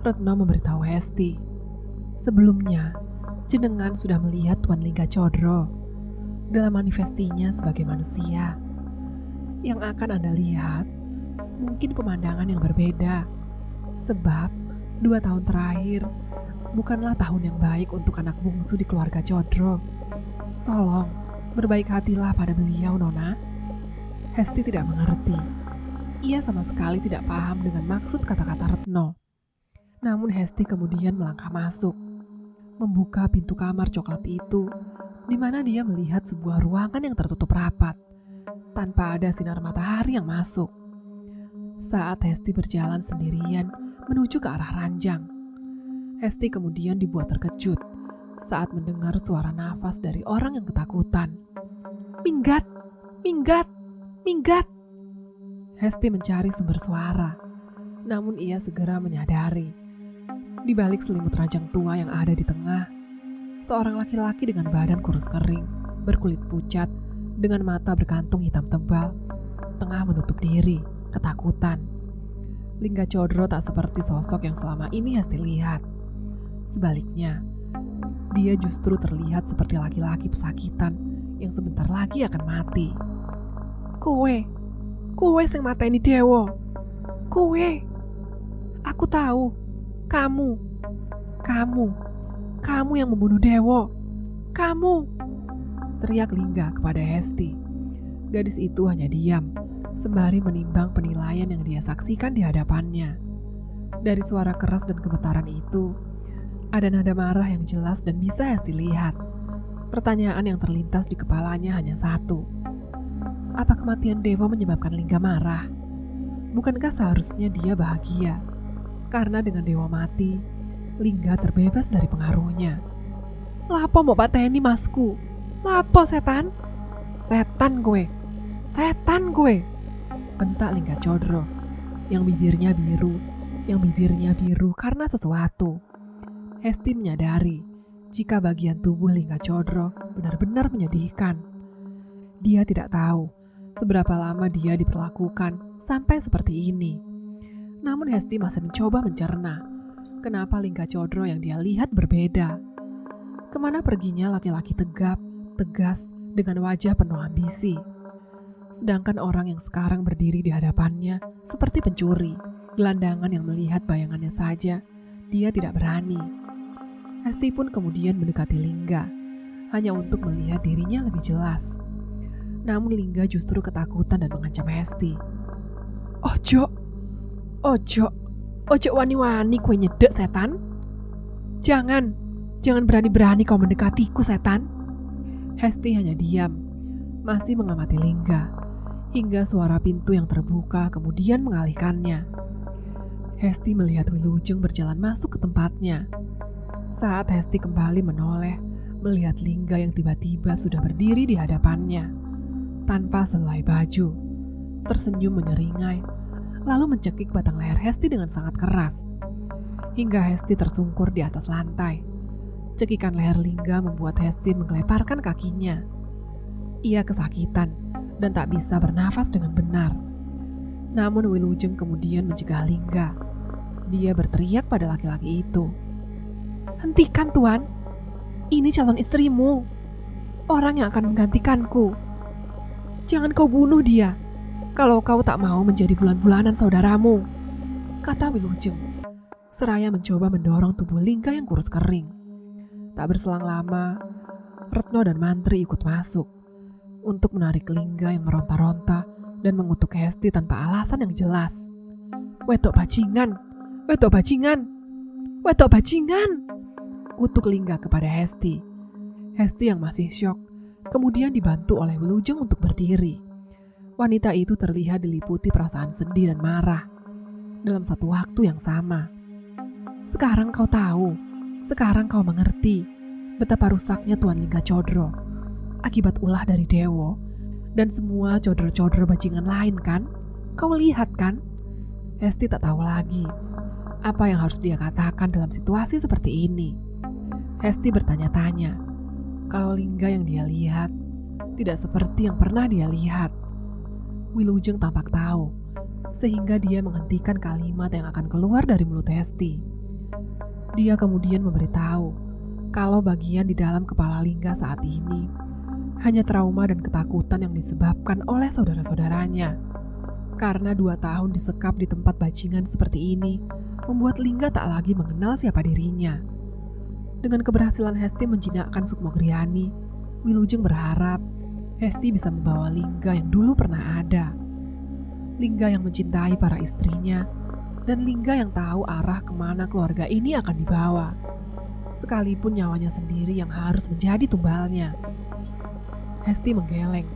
Retno memberitahu Hesti, "Sebelumnya, jenengan sudah melihat Tuan Lingga Codro dalam manifestinya sebagai manusia. Yang akan Anda lihat mungkin pemandangan yang berbeda, sebab 2 tahun terakhir bukanlah tahun yang baik untuk anak bungsu di keluarga Codro. Tolong, berbaik hatilah pada beliau, Nona." Hesti tidak mengerti. Ia sama sekali tidak paham dengan maksud kata-kata Retno. Namun Hesti kemudian melangkah masuk, membuka pintu kamar coklat itu, di mana dia melihat sebuah ruangan yang tertutup rapat, tanpa ada sinar matahari yang masuk. Saat Hesti berjalan sendirian menuju ke arah ranjang, Hesti kemudian dibuat terkejut saat mendengar suara nafas dari orang yang ketakutan. "Minggat! Minggat! Minggat!" Hesti mencari sumber suara, namun ia segera menyadari, di balik selimut ranjang tua yang ada di tengah, seorang laki-laki dengan badan kurus kering, berkulit pucat, dengan mata berkantung hitam tebal, tengah menutup diri, ketakutan. Lingga Codro tak seperti sosok yang selama ini Hesti lihat. Sebaliknya, dia justru terlihat seperti laki-laki pesakitan yang sebentar lagi akan mati. Kowe sing mateni Dewo. Kowe. Aku tahu. Kamu yang membunuh Dewo. Kamu. Teriak Lingga kepada Hesti. Gadis itu hanya diam, sembari menimbang penilaian yang dia saksikan di hadapannya. Dari suara keras dan gemetaran itu, ada nada marah yang jelas dan bisa Hesti lihat. Pertanyaan yang terlintas di kepalanya hanya satu. Apa kematian Dewo menyebabkan Lingga marah? Bukankah seharusnya dia bahagia? Karena dengan Dewa mati, Lingga terbebas dari pengaruhnya. "Lapo mau pateni masku? Lapo setan? Setan gue! Setan gue!" bentak Lingga Codro, yang bibirnya biru karena sesuatu. Hesti menyadari jika bagian tubuh Lingga Codro benar-benar menyedihkan. Dia tidak tahu seberapa lama dia diperlakukan sampai seperti ini. Namun Hesti masih mencoba mencerna kenapa Lingga Codro yang dia lihat berbeda. Kemana perginya laki-laki tegap, tegas, dengan wajah penuh ambisi. Sedangkan orang yang sekarang berdiri di hadapannya seperti pencuri, gelandangan yang melihat bayangannya saja, dia tidak berani. Hesti pun kemudian mendekati Lingga, hanya untuk melihat dirinya lebih jelas. Namun Lingga justru ketakutan dan mengancam Hesti. Ojo wani-wani kue nyedek setan. Jangan berani-berani kau mendekatiku setan. Hesti hanya diam, masih mengamati Lingga, hingga suara pintu yang terbuka kemudian mengalihkannya. Hesti melihat Wilujeng berjalan masuk ke tempatnya. Saat Hesti kembali menoleh, melihat Lingga yang tiba-tiba sudah berdiri di hadapannya, tanpa selai baju, tersenyum menyeringai, lalu mencekik batang leher Hesti dengan sangat keras, hingga Hesti tersungkur di atas lantai. Cekikan leher Lingga membuat Hesti menggelemparkan kakinya. Ia kesakitan dan tak bisa bernafas dengan benar. Namun Wilujeng kemudian mencegah Lingga. Dia berteriak pada laki-laki itu, "Hentikan, Tuan. Ini calon istrimu. Orang yang akan menggantikanku. Jangan kau bunuh dia kalau kau tak mau menjadi bulan-bulanan saudaramu," kata Wilujeng, seraya mencoba mendorong tubuh Lingga yang kurus kering. Tak berselang lama, Retno dan Mantri ikut masuk untuk menarik Lingga yang meronta-ronta dan mengutuk Hesti tanpa alasan yang jelas. "Wedok bajingan, wedok bajingan, wedok bajingan," kutuk Lingga kepada Hesti. Hesti yang masih syok kemudian dibantu oleh Wilujeng untuk berdiri. Wanita itu terlihat diliputi perasaan sedih dan marah dalam satu waktu yang sama. "Sekarang kau tahu, sekarang kau mengerti betapa rusaknya Tuan Lingga Codro akibat ulah dari Dewo dan semua codro-codro bajingan lain, kan? Kau lihat, kan?" Hesti tak tahu lagi apa yang harus dia katakan dalam situasi seperti ini. Hesti bertanya-tanya kalau Lingga yang dia lihat tidak seperti yang pernah dia lihat. Wilujeng tampak tahu, sehingga dia menghentikan kalimat yang akan keluar dari mulut Hesti. Dia kemudian memberitahu kalau bagian di dalam kepala Lingga saat ini hanya trauma dan ketakutan yang disebabkan oleh saudara-saudaranya. Karena 2 tahun disekap di tempat bajingan seperti ini membuat Lingga tak lagi mengenal siapa dirinya. Dengan keberhasilan Hesti menjinakkan Sukmo Griani, Wilujeng berharap Hesti bisa membawa Lingga yang dulu pernah ada. Lingga yang mencintai para istrinya, dan Lingga yang tahu arah kemana keluarga ini akan dibawa. Sekalipun nyawanya sendiri yang harus menjadi tumbalnya. Hesti menggeleng.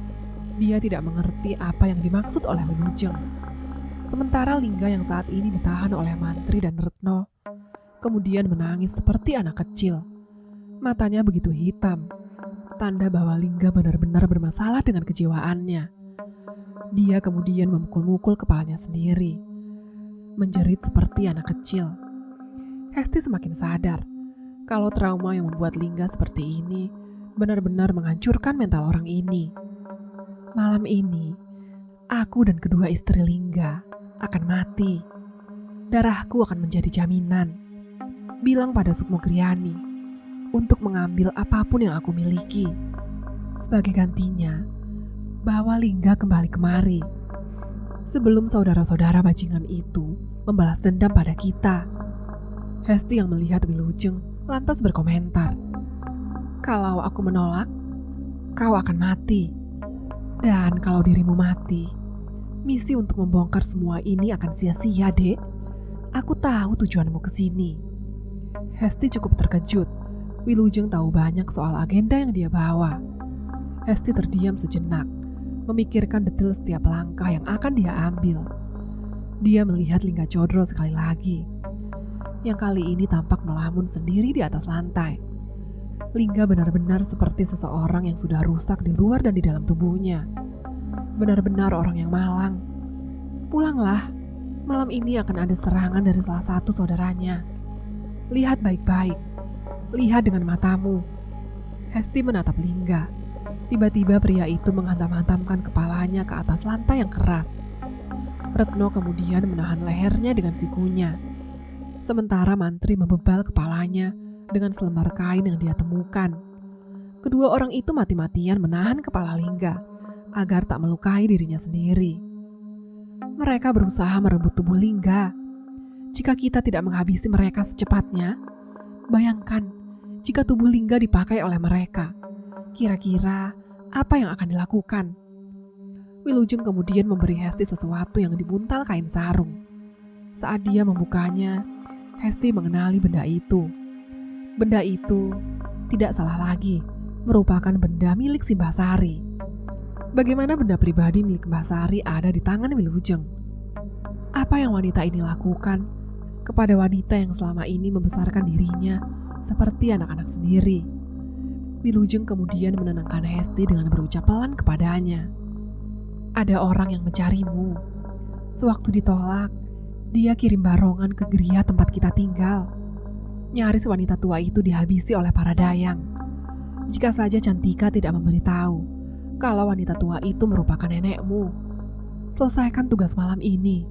Dia tidak mengerti apa yang dimaksud oleh Wilujeng. Sementara Lingga yang saat ini ditahan oleh Mantri dan Retno, kemudian menangis seperti anak kecil. Matanya begitu hitam, tanda bahwa Lingga benar-benar bermasalah dengan kejiwaannya. Dia kemudian memukul-mukul kepalanya sendiri, menjerit seperti anak kecil. Hesti semakin sadar kalau trauma yang membuat Lingga seperti ini benar-benar menghancurkan mental orang ini. Malam ini, aku dan kedua istri Lingga akan mati. Darahku akan menjadi jaminan, bilang pada Sukmo Griani, untuk mengambil apapun yang aku miliki. Sebagai gantinya, bawa Lingga kembali kemari. Sebelum saudara-saudara bajingan itu membalas dendam pada kita. Hesti yang melihat Wilujeng lantas berkomentar, "Kalau aku menolak, kau akan mati. Dan kalau dirimu mati, misi untuk membongkar semua ini akan sia-sia, Dek. Aku tahu tujuanmu ke sini." Hesti cukup terkejut. Wilujeng tahu banyak soal agenda yang dia bawa. Hesti terdiam sejenak, memikirkan detail setiap langkah yang akan dia ambil. Dia melihat Lingga Codro sekali lagi, yang kali ini tampak melamun sendiri di atas lantai. Lingga benar-benar seperti seseorang yang sudah rusak di luar dan di dalam tubuhnya. Benar-benar orang yang malang. "Pulanglah, malam ini akan ada serangan dari salah satu saudaranya. Lihat baik-baik, lihat dengan matamu." Hesti menatap Lingga. Tiba-tiba pria itu menghantam-hantamkan kepalanya ke atas lantai yang keras. Retno kemudian menahan lehernya dengan sikunya. Sementara Mantri membebal kepalanya dengan selembar kain yang dia temukan. Kedua orang itu mati-matian menahan kepala Lingga agar tak melukai dirinya sendiri. Mereka berusaha merebut tubuh Lingga. Jika kita tidak menghabisi mereka secepatnya, bayangkan jika tubuh Lingga dipakai oleh mereka. Kira-kira apa yang akan dilakukan? Wilujeng kemudian memberi Hesti sesuatu yang dibuntal kain sarung. Saat dia membukanya, Hesti mengenali benda itu. Benda itu tidak salah lagi, merupakan benda milik Simbah Sari. Bagaimana benda pribadi milik Mbah Sari ada di tangan Wilujeng? Apa yang wanita ini lakukan kepada wanita yang selama ini membesarkan dirinya seperti anak-anak sendiri? Wilujeng kemudian menenangkan Hesti dengan berucap pelan kepadanya, "Ada orang yang mencarimu. Sewaktu ditolak, dia kirim barongan ke geria tempat kita tinggal. Nyaris wanita tua itu dihabisi oleh para dayang. Jika saja Cantika tidak memberitahu kalau wanita tua itu merupakan nenekmu. Selesaikan tugas malam ini,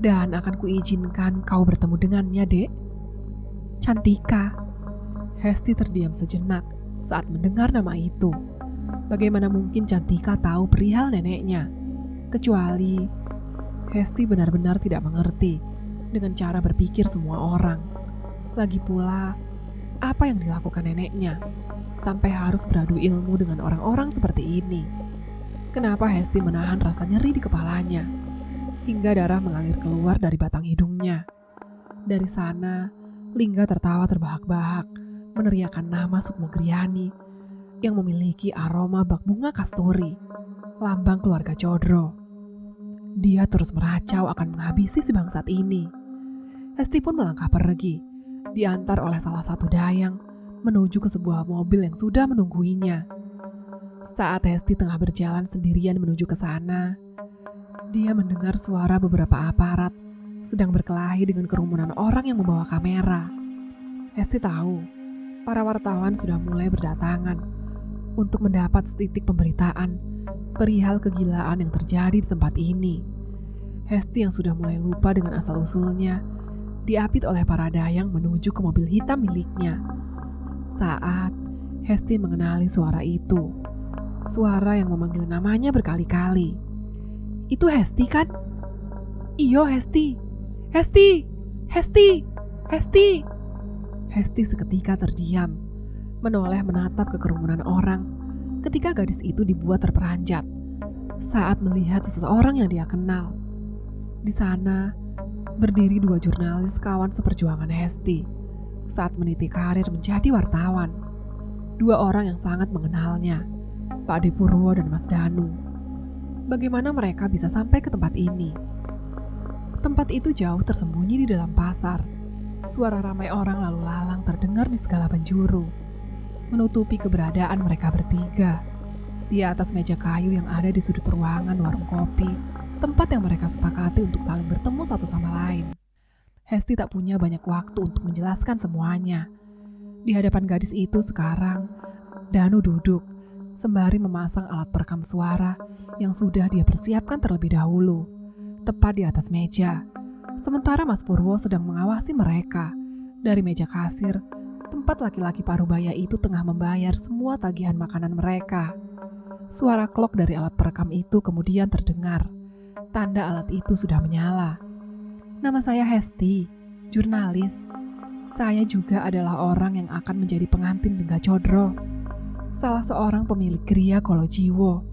dan akan kuizinkan kau bertemu dengannya, Dek. Cantika. Hesti terdiam sejenak saat mendengar nama itu. Bagaimana mungkin Cantika tahu perihal neneknya? Kecuali Hesti benar-benar tidak mengerti dengan cara berpikir semua orang. Lagi pula, apa yang dilakukan neneknya sampai harus beradu ilmu dengan orang-orang seperti ini? Kenapa Hesti menahan rasa nyeri di kepalanya hingga darah mengalir keluar dari batang hidungnya? Dari sana, Lingga tertawa terbahak-bahak meneriakkan nama Sukmo Griani yang memiliki aroma bak bunga kasturi, lambang keluarga Codro. Dia terus meracau akan menghabisi si bangsat ini. Hesti pun melangkah pergi, diantar oleh salah satu dayang menuju ke sebuah mobil yang sudah menungguinya. Saat Hesti tengah berjalan sendirian menuju ke sana, dia mendengar suara beberapa aparat sedang berkelahi dengan kerumunan orang yang membawa kamera. Hesti tahu para wartawan sudah mulai berdatangan untuk mendapat setitik pemberitaan perihal kegilaan yang terjadi di tempat ini. Hesti yang sudah mulai lupa dengan asal-usulnya diapit oleh para dayang menuju ke mobil hitam miliknya. Saat Hesti mengenali suara itu, suara yang memanggil namanya berkali-kali. Itu Hesti kan? Iyo Hesti, Hesti, Hesti, Hesti. Hesti seketika terdiam, menoleh menatap ke kerumunan orang ketika gadis itu dibuat terperanjat saat melihat seseorang yang dia kenal. Di sana berdiri dua jurnalis kawan seperjuangan Hesti saat meniti karir menjadi wartawan. Dua orang yang sangat mengenalnya, Pak Ade Purwo dan Mas Danu. Bagaimana mereka bisa sampai ke tempat ini? Tempat itu jauh tersembunyi di dalam pasar. Suara ramai orang lalu lalang terdengar di segala penjuru, menutupi keberadaan mereka bertiga. Di atas meja kayu yang ada di sudut ruangan warung kopi, tempat yang mereka sepakati untuk saling bertemu satu sama lain. Hesti tak punya banyak waktu untuk menjelaskan semuanya. Di hadapan gadis itu sekarang, Danu duduk, sembari memasang alat perekam suara yang sudah dia persiapkan terlebih dahulu, tepat di atas meja. Sementara Mas Purwo sedang mengawasi mereka dari meja kasir, tempat laki-laki parubaya itu tengah membayar semua tagihan makanan mereka. Suara klok dari alat perekam itu kemudian terdengar. Tanda alat itu sudah menyala. Nama saya Hesti, jurnalis. Saya juga adalah orang yang akan menjadi pengantin Lingga Codro, salah seorang pemilik Kriya Kolojiwo,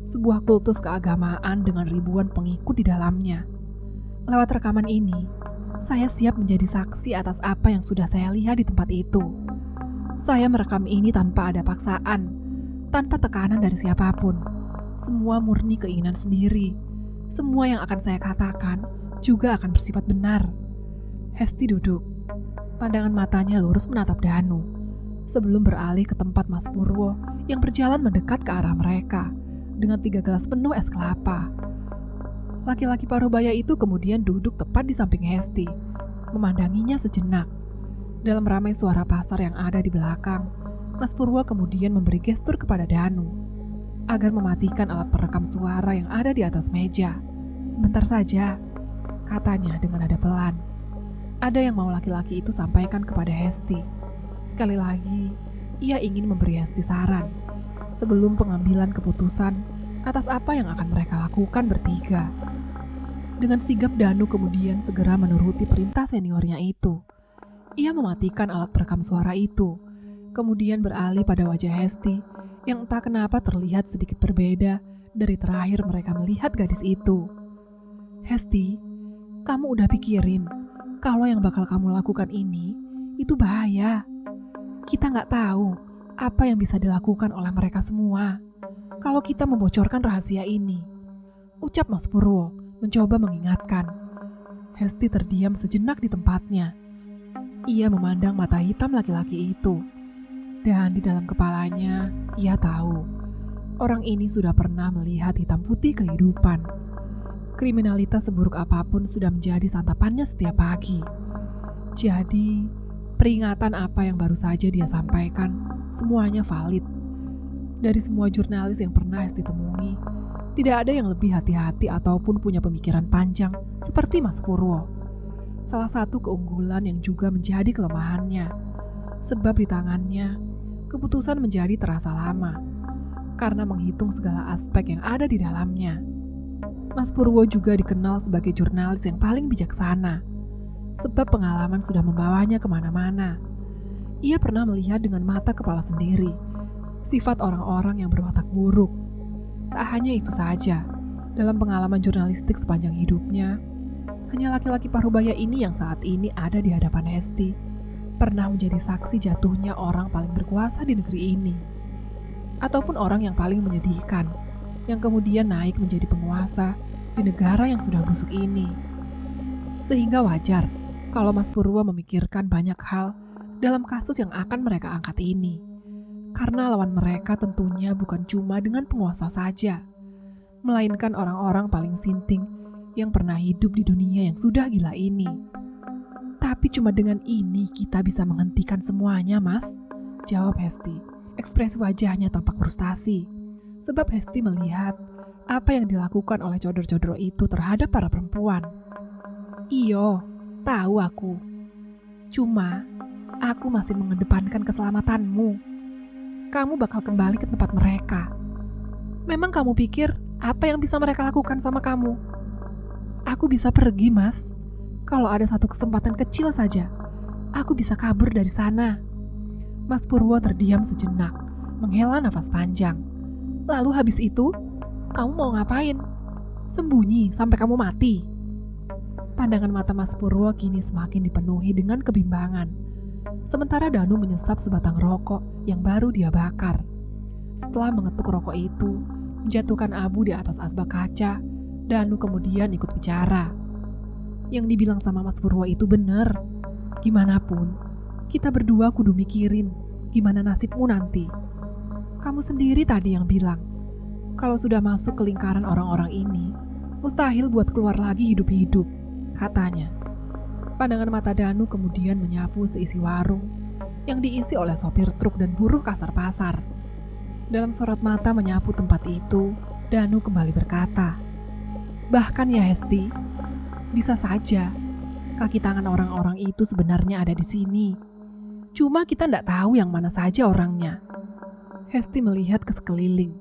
sebuah kultus keagamaan dengan ribuan pengikut di dalamnya. Lewat rekaman ini, saya siap menjadi saksi atas apa yang sudah saya lihat di tempat itu. Saya merekam ini tanpa ada paksaan, tanpa tekanan dari siapapun. Semua murni keinginan sendiri. Semua yang akan saya katakan juga akan bersifat benar. Hesti duduk. Pandangan matanya lurus menatap Danu, sebelum beralih ke tempat Mas Purwo yang berjalan mendekat ke arah mereka dengan 3 gelas penuh es kelapa. Laki-laki parubaya itu kemudian duduk tepat di samping Hesti, memandanginya sejenak. Dalam ramai suara pasar yang ada di belakang, Mas Purwo kemudian memberi gestur kepada Danu agar mematikan alat perekam suara yang ada di atas meja. Sebentar saja, katanya dengan nada pelan. Ada yang mau laki-laki itu sampaikan kepada Hesti. Sekali lagi, ia ingin memberi Hesti saran sebelum pengambilan keputusan atas apa yang akan mereka lakukan bertiga. Dengan sigap Danu kemudian segera menuruti perintah seniornya itu. Ia mematikan alat perekam suara itu, kemudian beralih pada wajah Hesti yang entah kenapa terlihat sedikit berbeda dari terakhir mereka melihat gadis itu. Hesti, kamu udah pikirin kalau yang bakal kamu lakukan ini itu bahaya. Kita nggak tahu apa yang bisa dilakukan oleh mereka semua kalau kita membocorkan rahasia ini, ucap Mas Purwo mencoba mengingatkan. Hesti terdiam sejenak di tempatnya. Ia memandang mata hitam laki-laki itu, dan di dalam kepalanya ia tahu orang ini sudah pernah melihat hitam putih kehidupan. Kriminalitas seburuk apapun sudah menjadi santapannya setiap pagi. Jadi, peringatan apa yang baru saja dia sampaikan semuanya valid. Dari semua jurnalis yang pernah Hesti temui, tidak ada yang lebih hati-hati ataupun punya pemikiran panjang seperti Mas Purwo. Salah satu keunggulan yang juga menjadi kelemahannya, sebab di tangannya, keputusan menjadi terasa lama, karena menghitung segala aspek yang ada di dalamnya. Mas Purwo juga dikenal sebagai jurnalis yang paling bijaksana, sebab pengalaman sudah membawanya kemana-mana. Ia pernah melihat dengan mata kepala sendiri sifat orang-orang yang berwatak buruk. Tak hanya itu saja, dalam pengalaman jurnalistik sepanjang hidupnya, hanya laki-laki parubaya ini yang saat ini ada di hadapan Hesti pernah menjadi saksi jatuhnya orang paling berkuasa di negeri ini, ataupun orang yang paling menyedihkan, yang kemudian naik menjadi penguasa di negara yang sudah busuk ini. Sehingga wajar kalau Mas Purwo memikirkan banyak hal dalam kasus yang akan mereka angkat ini. Karena lawan mereka tentunya bukan cuma dengan penguasa saja, melainkan orang-orang paling sinting yang pernah hidup di dunia yang sudah gila ini. Tapi cuma dengan ini kita bisa menghentikan semuanya, Mas, jawab Hesti. Ekspresi wajahnya tampak frustasi, sebab Hesti melihat apa yang dilakukan oleh Codro-Codro itu terhadap para perempuan. Iyo, tahu aku. Cuma, aku masih mengedepankan keselamatanmu. Kamu bakal kembali ke tempat mereka. Memang kamu pikir apa yang bisa mereka lakukan sama kamu? Aku bisa pergi, Mas. Kalau ada satu kesempatan kecil saja, aku bisa kabur dari sana. Mas Purwo terdiam sejenak, menghela nafas panjang. Lalu habis itu, kamu mau ngapain? Sembunyi sampai kamu mati? Pandangan mata Mas Purwo kini semakin dipenuhi dengan kebimbangan. Sementara Danu menyesap sebatang rokok yang baru dia bakar. Setelah mengetuk rokok itu, menjatuhkan abu di atas asbak kaca, Danu kemudian ikut bicara. Yang dibilang sama Mas Purwo itu bener. Gimanapun, kita berdua kudu mikirin gimana nasibmu nanti. Kamu sendiri tadi yang bilang, kalau sudah masuk ke lingkaran orang-orang ini, mustahil buat keluar lagi hidup-hidup, katanya. Pandangan mata Danu kemudian menyapu seisi warung yang diisi oleh sopir truk dan buruh kasar pasar. Dalam sorot mata menyapu tempat itu, Danu kembali berkata, bahkan ya Hesti, bisa saja kaki tangan orang-orang itu sebenarnya ada di sini. Cuma kita tidak tahu yang mana saja orangnya. Hesti melihat ke sekeliling.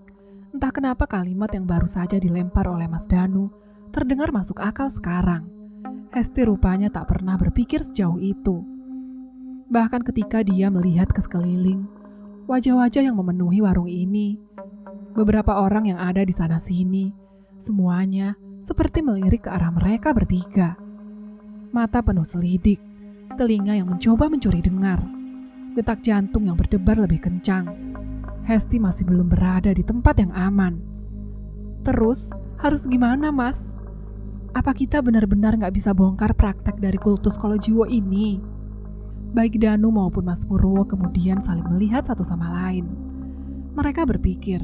Entah kenapa kalimat yang baru saja dilempar oleh Mas Danu terdengar masuk akal sekarang. Hesti rupanya tak pernah berpikir sejauh itu. Bahkan ketika dia melihat ke sekeliling, wajah-wajah yang memenuhi warung ini, beberapa orang yang ada di sana-sini, semuanya seperti melirik ke arah mereka bertiga. Mata penuh selidik, telinga yang mencoba mencuri dengar, detak jantung yang berdebar lebih kencang. Hesti masih belum berada di tempat yang aman. Terus, harus gimana, Mas? Apa kita benar-benar gak bisa bongkar praktek dari kultus Kolojiwo ini? Baik Danu maupun Mas Purwo kemudian saling melihat satu sama lain. Mereka berpikir,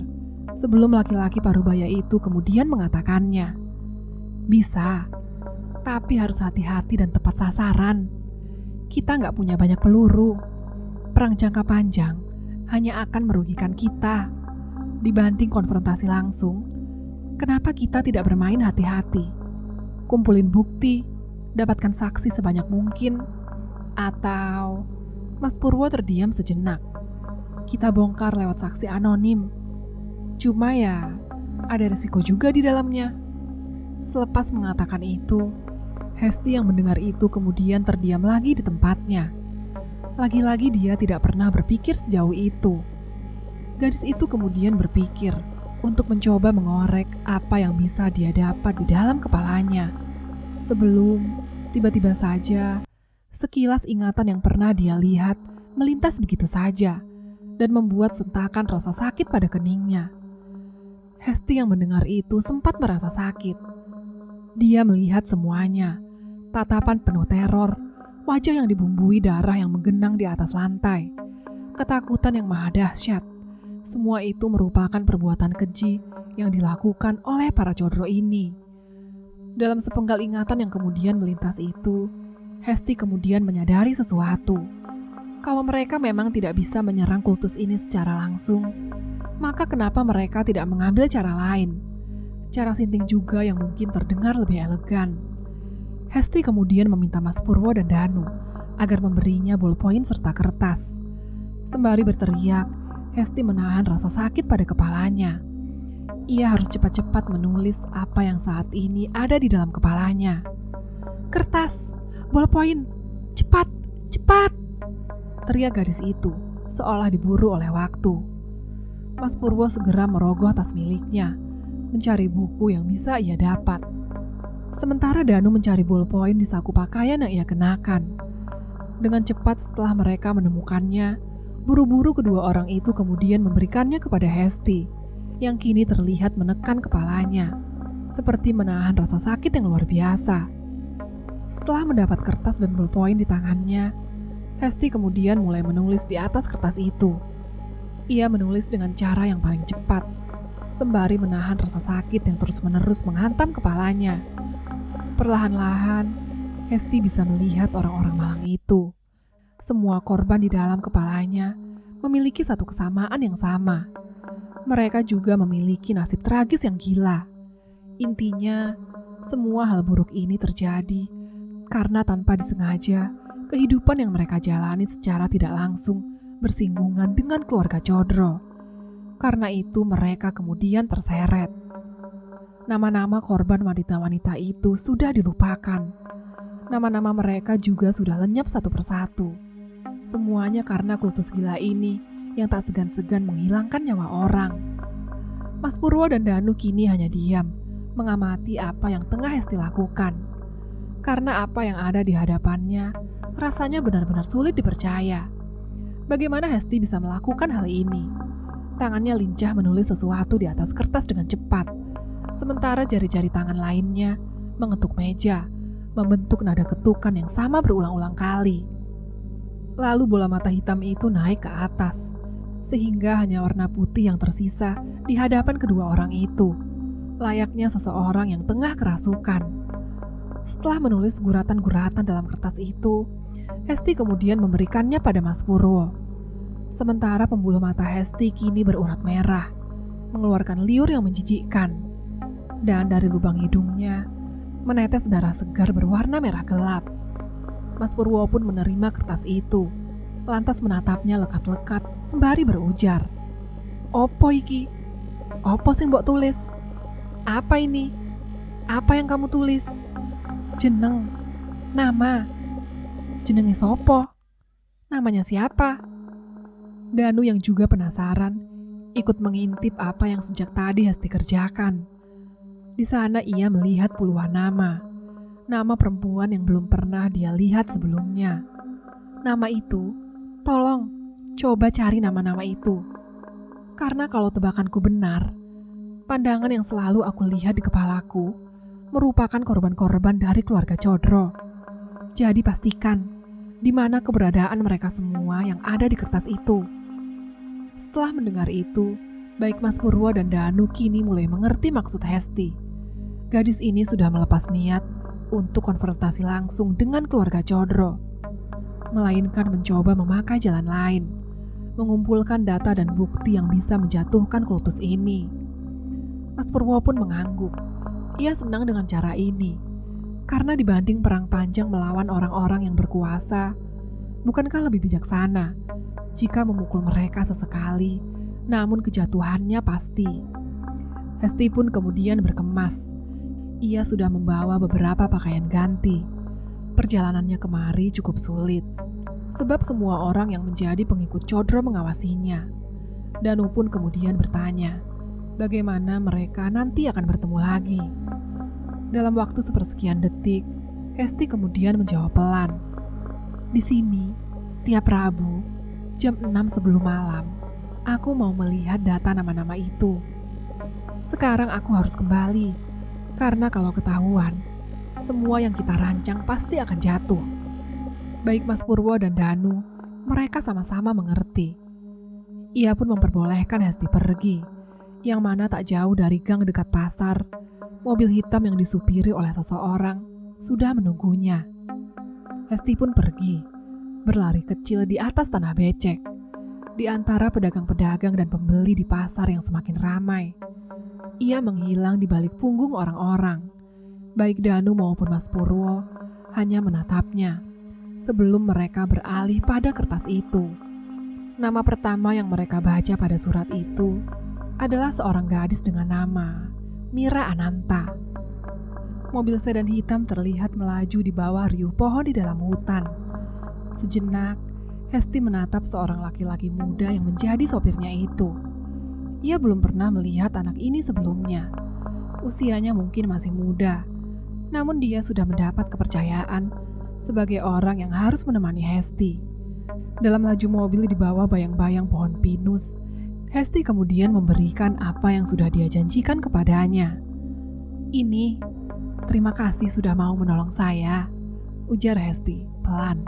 sebelum laki-laki parubaya itu kemudian mengatakannya. Bisa, tapi harus hati-hati dan tepat sasaran. Kita gak punya banyak peluru. Perang jangka panjang hanya akan merugikan kita. Dibanding konfrontasi langsung, kenapa kita tidak bermain hati-hati? Kumpulin bukti, dapatkan saksi sebanyak mungkin, atau... Mas Purwo terdiam sejenak. Kita bongkar lewat saksi anonim. Cuma ya, ada risiko juga di dalamnya. Selepas mengatakan itu, Hesti yang mendengar itu kemudian terdiam lagi di tempatnya. Lagi-lagi dia tidak pernah berpikir sejauh itu. Gadis itu kemudian berpikir untuk mencoba mengorek apa yang bisa dia dapat di dalam kepalanya. Sebelum tiba-tiba saja sekilas ingatan yang pernah dia lihat melintas begitu saja dan membuat sentakan rasa sakit pada keningnya. Hesti yang mendengar itu sempat merasa sakit. Dia melihat semuanya, tatapan penuh teror, wajah yang dibumbui darah yang menggenang di atas lantai, ketakutan yang maha dahsyat. Semua itu merupakan perbuatan keji yang dilakukan oleh para Codro ini. Dalam sepenggal ingatan yang kemudian melintas itu, Hesti kemudian menyadari sesuatu. Kalau mereka memang tidak bisa menyerang kultus ini secara langsung, Maka kenapa mereka tidak mengambil cara lain? Cara sinting juga yang mungkin terdengar lebih elegan. Hesti kemudian meminta Mas Purwo dan Danu agar memberinya ballpoint serta kertas. Sembari berteriak, Hesti menahan rasa sakit pada kepalanya. Ia harus cepat-cepat menulis apa yang saat ini ada di dalam kepalanya. "Kertas, ballpoint, cepat, cepat!" teriak gadis itu, seolah diburu oleh waktu. Mas Purwo segera merogoh tas miliknya, mencari buku yang bisa ia dapat. Sementara Danu mencari ballpoint di saku pakaian yang ia kenakan. Dengan cepat setelah mereka menemukannya, buru-buru kedua orang itu kemudian memberikannya kepada Hesti, yang kini terlihat menekan kepalanya, seperti menahan rasa sakit yang luar biasa. Setelah mendapat kertas dan ballpoint di tangannya, Hesti kemudian mulai menulis di atas kertas itu. Ia menulis dengan cara yang paling cepat, sembari menahan rasa sakit yang terus-menerus menghantam kepalanya. Perlahan-lahan, Hesti bisa melihat orang-orang malang itu. Semua korban di dalam kepalanya memiliki satu kesamaan yang sama. Mereka juga memiliki nasib tragis yang gila. Intinya, semua hal buruk ini terjadi karena tanpa disengaja, kehidupan yang mereka jalani secara tidak langsung bersinggungan dengan keluarga Condro. Karena itu mereka kemudian terseret. Nama-nama korban wanita-wanita itu sudah dilupakan. Nama-nama mereka juga sudah lenyap satu persatu. Semuanya karena kultus gila ini yang tak segan-segan menghilangkan nyawa orang. Mas Purwo dan Danu kini hanya diam, mengamati apa yang tengah Hesti lakukan. Karena apa yang ada di hadapannya rasanya benar-benar sulit dipercaya. Bagaimana Hesti bisa melakukan hal ini? Tangannya lincah menulis sesuatu di atas kertas dengan cepat, sementara jari-jari tangan lainnya mengetuk meja, membentuk nada ketukan yang sama berulang-ulang kali. Lalu bola mata hitam itu naik ke atas, sehingga hanya warna putih yang tersisa di hadapan kedua orang itu, layaknya seseorang yang tengah kerasukan. Setelah menulis guratan-guratan dalam kertas itu, Hesti kemudian memberikannya pada Mas Purwo. Sementara pembuluh mata Hesti kini berurat merah, mengeluarkan liur yang menjijikkan. Dan dari lubang hidungnya, menetes darah segar berwarna merah gelap. Mas Purwo pun menerima kertas itu, lantas menatapnya lekat-lekat sembari berujar, "Opo iki? Opo sing mbok tulis? Apa ini? Apa yang kamu tulis? Jeneng, nama. Jenenge sopo? Namanya siapa?" Danu yang juga penasaran, ikut mengintip apa yang sejak tadi Hesti kerjakan. Di sana ia melihat puluhan nama perempuan yang belum pernah dia lihat sebelumnya. Nama itu, tolong, coba cari nama-nama itu. Karena kalau tebakanku benar, pandangan yang selalu aku lihat di kepalaku merupakan korban-korban dari keluarga Condro. Jadi pastikan di mana keberadaan mereka semua yang ada di kertas itu. Setelah mendengar itu, baik Mas Purwo dan Danu kini mulai mengerti maksud Hesti. Gadis ini sudah melepas niat untuk konfrontasi langsung dengan keluarga Condro, melainkan mencoba memakai jalan lain, mengumpulkan data dan bukti yang bisa menjatuhkan kultus ini. Mas Purwo pun mengangguk. Ia senang dengan cara ini, karena dibanding perang panjang melawan orang-orang yang berkuasa, bukankah lebih bijaksana jika memukul mereka sesekali, namun kejatuhannya pasti. Hesti pun kemudian berkemas. Ia sudah membawa beberapa pakaian ganti. Perjalanannya kemari cukup sulit, sebab semua orang yang menjadi pengikut Condro mengawasinya. Danu pun kemudian bertanya, bagaimana mereka nanti akan bertemu lagi. Dalam waktu sepersekian detik, Hesti kemudian menjawab pelan, "Di sini, setiap Rabu, jam 6 sebelum malam, aku mau melihat data nama-nama itu. Sekarang aku harus kembali, karena kalau ketahuan, semua yang kita rancang pasti akan jatuh." Baik Mas Purwo dan Danu, mereka sama-sama mengerti. Ia pun memperbolehkan Hesti pergi, yang mana tak jauh dari gang dekat pasar, mobil hitam yang disupiri oleh seseorang sudah menunggunya. Hesti pun pergi, berlari kecil di atas tanah becek. Di antara pedagang-pedagang dan pembeli di pasar yang semakin ramai, ia menghilang di balik punggung orang-orang. Baik Danu maupun Mas Purwo hanya menatapnya sebelum mereka beralih pada kertas itu. Nama pertama yang mereka baca pada surat itu adalah seorang gadis dengan nama Mira Ananta. Mobil sedan hitam terlihat melaju di bawah riuh pohon di dalam hutan. Sejenak, Hesti menatap seorang laki-laki muda yang menjadi sopirnya itu. Ia belum pernah melihat anak ini sebelumnya. Usianya mungkin masih muda, namun dia sudah mendapat kepercayaan sebagai orang yang harus menemani Hesti. Dalam laju mobil di bawah bayang-bayang pohon pinus, Hesti kemudian memberikan apa yang sudah dia janjikan kepadanya. "Ini, terima kasih sudah mau menolong saya," ujar Hesti pelan.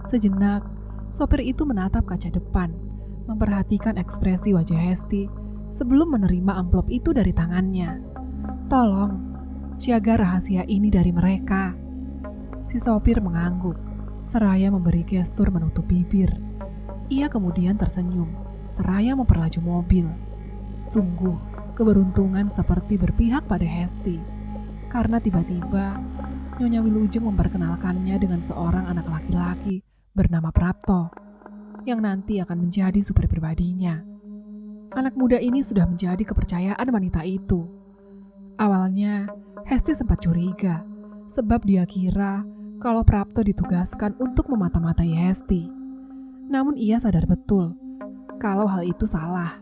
Sejenak, sopir itu menatap kaca depan, memperhatikan ekspresi wajah Hesti sebelum menerima amplop itu dari tangannya. "Tolong, jaga rahasia ini dari mereka." Si sopir mengangguk, seraya memberi gestur menutup bibir. Ia kemudian tersenyum, seraya memperlaju mobil. Sungguh, keberuntungan seperti berpihak pada Hesti. Karena tiba-tiba, Nyonya Wilujeng memperkenalkannya dengan seorang anak laki-laki bernama Prapto, yang nanti akan menjadi supir pribadinya. Anak muda ini sudah menjadi kepercayaan wanita itu. Awalnya, Hesti sempat curiga, sebab dia kira kalau Prapto ditugaskan untuk memata-matai Hesti. Namun ia sadar betul kalau hal itu salah,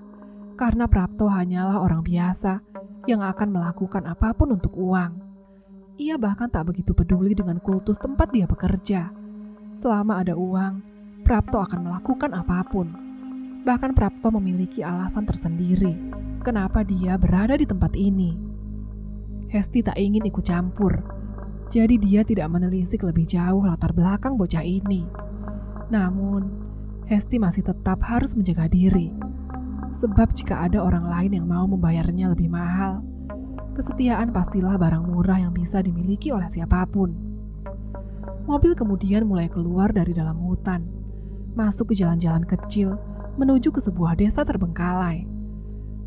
karena Prapto hanyalah orang biasa yang akan melakukan apapun untuk uang. Ia bahkan tak begitu peduli dengan kultus tempat dia bekerja. Selama ada uang, Prapto akan melakukan apapun. Bahkan Prapto memiliki alasan tersendiri kenapa dia berada di tempat ini. Hesti tak ingin ikut campur, jadi dia tidak menelisik lebih jauh latar belakang bocah ini. Namun, Hesti masih tetap harus menjaga diri. Sebab jika ada orang lain yang mau membayarnya lebih mahal, kesetiaan pastilah barang murah yang bisa dimiliki oleh siapapun. Mobil kemudian mulai keluar dari dalam hutan, masuk ke jalan-jalan kecil, menuju ke sebuah desa terbengkalai.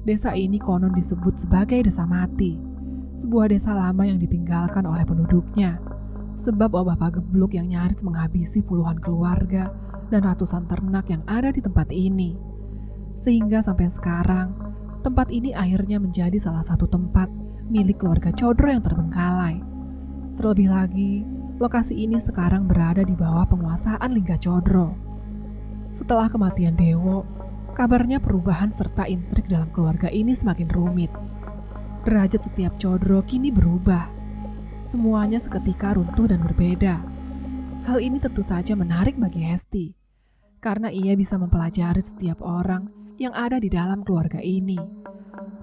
Desa ini konon disebut sebagai Desa Mati, sebuah desa lama yang ditinggalkan oleh penduduknya, sebab wabah pagebluk yang nyaris menghabisi puluhan keluarga dan ratusan ternak yang ada di tempat ini. Sehingga sampai sekarang, tempat ini akhirnya menjadi salah satu tempat milik keluarga Codro yang terbengkalai. Terlebih lagi, lokasi ini sekarang berada di bawah penguasaan Lingga Codro. Setelah kematian Dewo, kabarnya perubahan serta intrik dalam keluarga ini semakin rumit. Derajat setiap Codro kini berubah. Semuanya seketika runtuh dan berbeda. Hal ini tentu saja menarik bagi Hesti, karena ia bisa mempelajari setiap orang yang ada di dalam keluarga ini,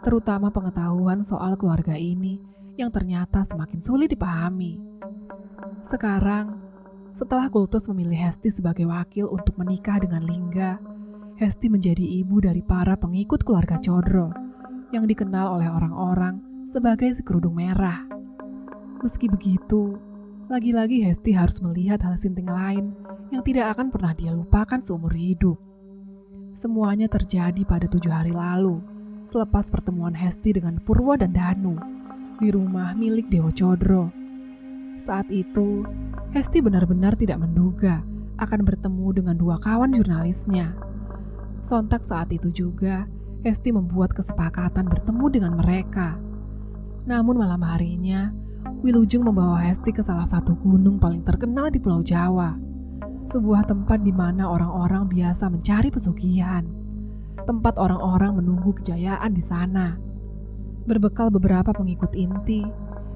terutama pengetahuan soal keluarga ini yang ternyata semakin sulit dipahami. Sekarang, setelah kultus memilih Hesti sebagai wakil untuk menikah dengan Lingga, Hesti menjadi ibu dari para pengikut keluarga Codro yang dikenal oleh orang-orang sebagai si kerudung merah. Meski begitu, lagi-lagi Hesti harus melihat hal sinting lain yang tidak akan pernah dia lupakan seumur hidup. Semuanya terjadi pada 7 hari lalu, selepas pertemuan Hesti dengan Purwo dan Danu di rumah milik Dewo Codro. Saat itu, Hesti benar-benar tidak menduga akan bertemu dengan 2 kawan jurnalisnya. Sontak saat itu juga, Hesti membuat kesepakatan bertemu dengan mereka. Namun malam harinya, Wilujeng membawa Hesti ke salah satu gunung paling terkenal di Pulau Jawa. Sebuah tempat di mana orang-orang biasa mencari pesugihan. Tempat orang-orang menunggu kejayaan di sana. Berbekal beberapa pengikut inti,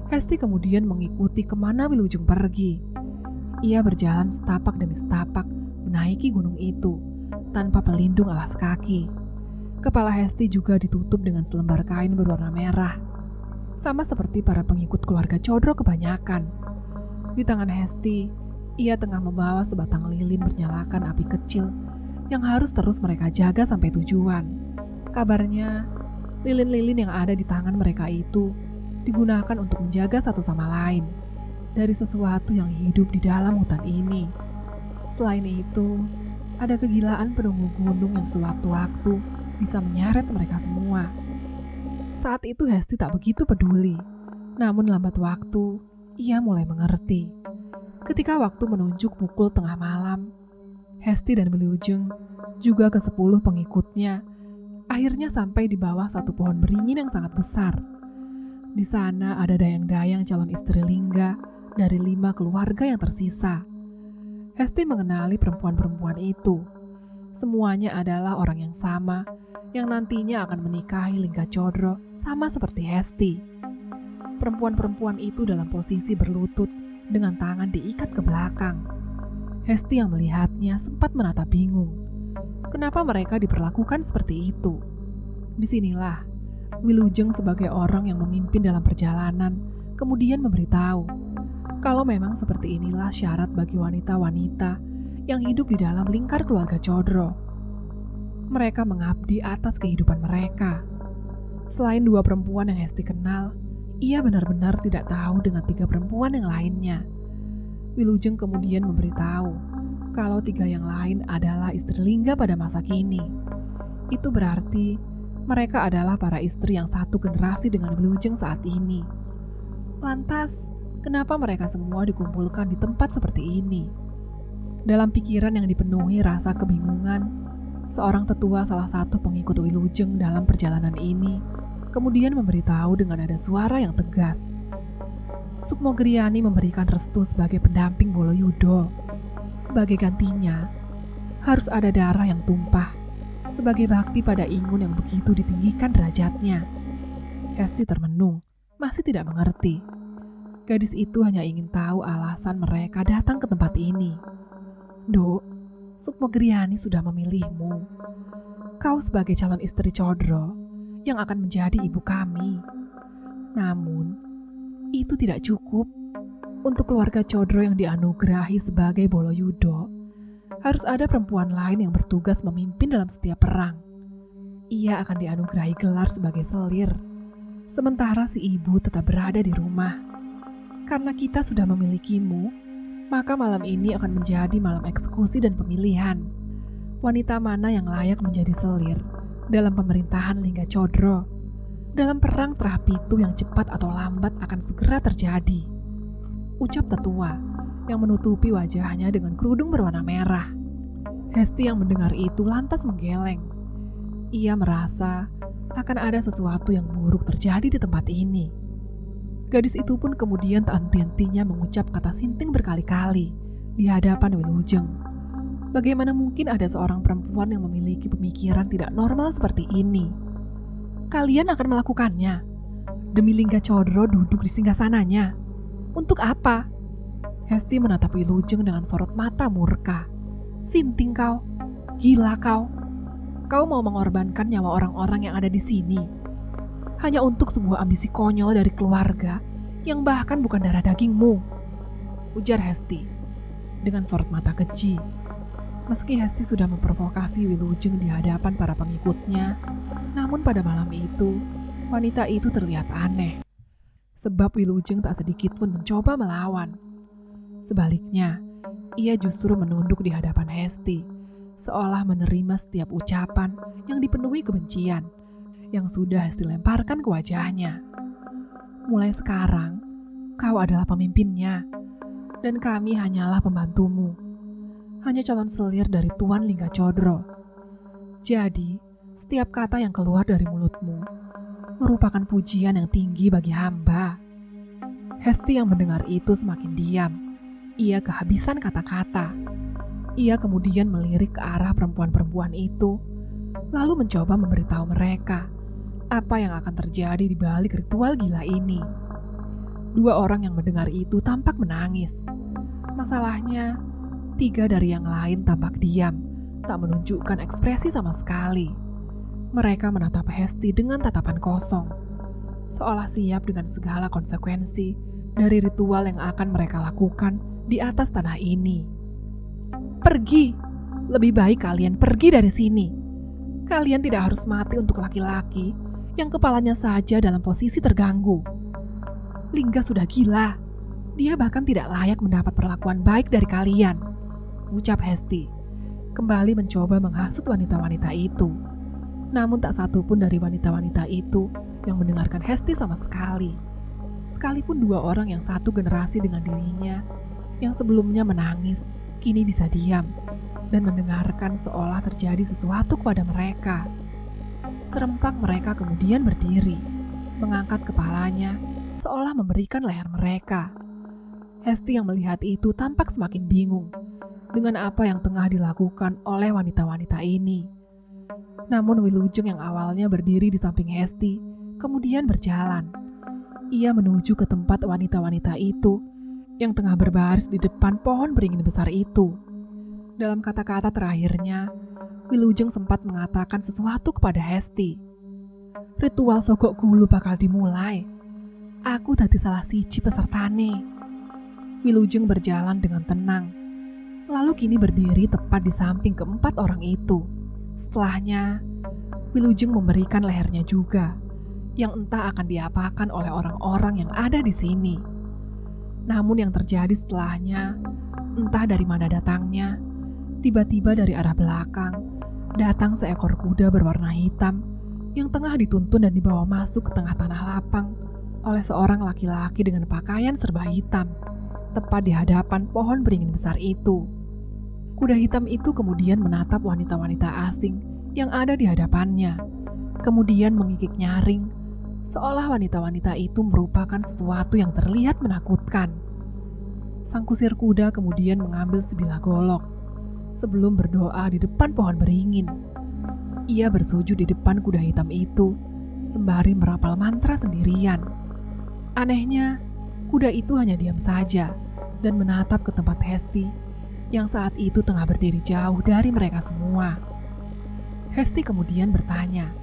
Hesti kemudian mengikuti kemana Wilujeng pergi. Ia berjalan setapak demi setapak menaiki gunung itu, tanpa pelindung alas kaki. Kepala Hesti juga ditutup dengan selembar kain berwarna merah, sama seperti para pengikut keluarga Codro kebanyakan. Di tangan Hesti, ia tengah membawa sebatang lilin bernyalakan api kecil yang harus terus mereka jaga sampai tujuan. Kabarnya, lilin-lilin yang ada di tangan mereka itu digunakan untuk menjaga satu sama lain dari sesuatu yang hidup di dalam hutan ini. Selain itu, Ada kegilaan penunggu gunung yang sewaktu-waktu bisa menyeret mereka semua. Saat itu Hesti tak begitu peduli, namun lambat waktu ia mulai mengerti. Ketika waktu menunjuk pukul tengah malam, Hesti dan Wilujeng juga ke-10 pengikutnya akhirnya sampai di bawah satu pohon beringin yang sangat besar. Di sana ada dayang-dayang calon istri Lingga dari 5 keluarga yang tersisa. Hesti mengenali perempuan-perempuan itu. Semuanya adalah orang yang sama, yang nantinya akan menikahi Lingga Codro sama seperti Hesti. Perempuan-perempuan itu dalam posisi berlutut dengan tangan diikat ke belakang. Hesti yang melihatnya sempat menatap bingung. Kenapa mereka diperlakukan seperti itu? Disinilah Wilujeng sebagai orang yang memimpin dalam perjalanan kemudian memberitahu kalau memang seperti inilah syarat bagi wanita-wanita yang hidup di dalam lingkar keluarga Codro. Mereka mengabdi atas kehidupan mereka. Selain 2 perempuan yang Hesti kenal, ia benar-benar tidak tahu dengan 3 perempuan yang lainnya. Wilujeng kemudian memberitahu kalau 3 yang lain adalah istri Lingga pada masa kini. Itu berarti mereka adalah para istri yang satu generasi dengan Wilujeng saat ini. Lantas, kenapa mereka semua dikumpulkan di tempat seperti ini? Dalam pikiran yang dipenuhi rasa kebingungan, seorang tetua salah satu pengikut Wilujeng dalam perjalanan ini kemudian memberitahu dengan nada suara yang tegas. Sukmo Griani memberikan restu sebagai pendamping Boloyudo. Sebagai gantinya, harus ada darah yang tumpah sebagai bakti pada Ingun yang begitu ditinggikan derajatnya. Hesti termenung, masih tidak mengerti. Gadis itu hanya ingin tahu alasan mereka datang ke tempat ini. Dok, Sukmo Griani sudah memilihmu. Kau sebagai calon istri Codro yang akan menjadi ibu kami. Namun, itu tidak cukup. Untuk keluarga Codro yang dianugerahi sebagai Boloyudo, harus ada perempuan lain yang bertugas memimpin dalam setiap perang. Ia akan dianugerahi gelar sebagai selir, sementara si ibu tetap berada di rumah. Karena kita sudah memilikimu, maka malam ini akan menjadi malam eksekusi dan pemilihan. Wanita mana yang layak menjadi selir dalam pemerintahan Lingga Codro? Dalam perang Terapitu yang cepat atau lambat akan segera terjadi. Ucap tetua yang menutupi wajahnya dengan kerudung berwarna merah. Hesti yang mendengar itu lantas menggeleng. Ia merasa akan ada sesuatu yang buruk terjadi di tempat ini. Gadis itu pun kemudian tak henti-hentinya mengucap kata sinting berkali-kali di hadapan Wilujeng. Bagaimana mungkin ada seorang perempuan yang memiliki pemikiran tidak normal seperti ini? Kalian akan melakukannya demi Lingga Codro duduk di singgasananya. Untuk apa? Hesti menatap Wilujeng dengan sorot mata murka. Sinting kau, gila kau. Kau mau mengorbankan nyawa orang-orang yang ada di sini hanya untuk sebuah ambisi konyol dari keluarga yang bahkan bukan darah dagingmu, ujar Hesti dengan sorot mata keji. Meski Hesti sudah memprovokasi Wilujeng di hadapan para pengikutnya, namun pada malam itu, wanita itu terlihat aneh. Sebab Wilujeng tak sedikit pun mencoba melawan. Sebaliknya, ia justru menunduk di hadapan Hesti, seolah menerima setiap ucapan yang dipenuhi kebencian yang sudah Hesti lemparkan ke wajahnya. Mulai sekarang, kau adalah pemimpinnya, dan kami hanyalah pembantumu. Hanya calon selir dari Tuan Lingga Codro. Jadi, setiap kata yang keluar dari mulutmu merupakan pujian yang tinggi bagi hamba. Hesti yang mendengar itu semakin diam. Ia kehabisan kata-kata. Ia kemudian melirik ke arah perempuan-perempuan itu, lalu mencoba memberitahu mereka apa yang akan terjadi di balik ritual gila ini. 2 orang yang mendengar itu tampak menangis. Masalahnya, 3 dari yang lain tampak diam, tak menunjukkan ekspresi sama sekali. Mereka menatap Hesti dengan tatapan kosong, seolah siap dengan segala konsekuensi dari ritual yang akan mereka lakukan di atas tanah ini. Pergi! Lebih baik kalian pergi dari sini. Kalian tidak harus mati untuk laki-laki yang kepalanya saja dalam posisi terganggu. Lingga sudah gila. Dia bahkan tidak layak mendapat perlakuan baik dari kalian, ucap Hesti. kembali mencoba menghasut wanita-wanita itu. Namun tak satu pun dari wanita-wanita itu yang mendengarkan Hesti sama sekali. Sekalipun dua orang yang satu generasi dengan dirinya, yang sebelumnya menangis, kini bisa diam dan mendengarkan seolah terjadi sesuatu kepada mereka. Serempak mereka kemudian berdiri, mengangkat kepalanya, seolah memberikan leher mereka. Hesti yang melihat itu tampak semakin bingung dengan apa yang tengah dilakukan oleh wanita-wanita ini. Namun Wilujeng yang awalnya berdiri di samping Hesti, kemudian berjalan. Ia menuju ke tempat wanita-wanita itu yang tengah berbaris di depan pohon beringin besar itu. Dalam kata-kata terakhirnya, Wilujeng sempat mengatakan sesuatu kepada Hesti. Ritual sogok gulu bakal dimulai. Aku dadi salah siji pesertane. Wilujeng berjalan dengan tenang, lalu kini berdiri tepat di samping keempat orang itu. Setelahnya, Wilujeng memberikan lehernya juga, yang entah akan diapakan oleh orang-orang yang ada di sini. Namun yang terjadi setelahnya, entah dari mana datangnya, tiba-tiba dari arah belakang, datang seekor kuda berwarna hitam yang tengah dituntun dan dibawa masuk ke tengah tanah lapang oleh seorang laki-laki dengan pakaian serba hitam, tepat di hadapan pohon beringin besar itu. Kuda hitam itu kemudian menatap wanita-wanita asing yang ada di hadapannya, kemudian mengikik nyaring, seolah wanita-wanita itu merupakan sesuatu yang terlihat menakutkan. Sang kusir kuda kemudian mengambil sebilah golok, sebelum berdoa di depan pohon beringin. Ia bersujud di depan kuda hitam itu, sembari merapal mantra sendirian. Anehnya, kuda itu hanya diam saja dan menatap ke tempat Hesti, yang saat itu tengah berdiri jauh dari mereka semua. Hesti kemudian bertanya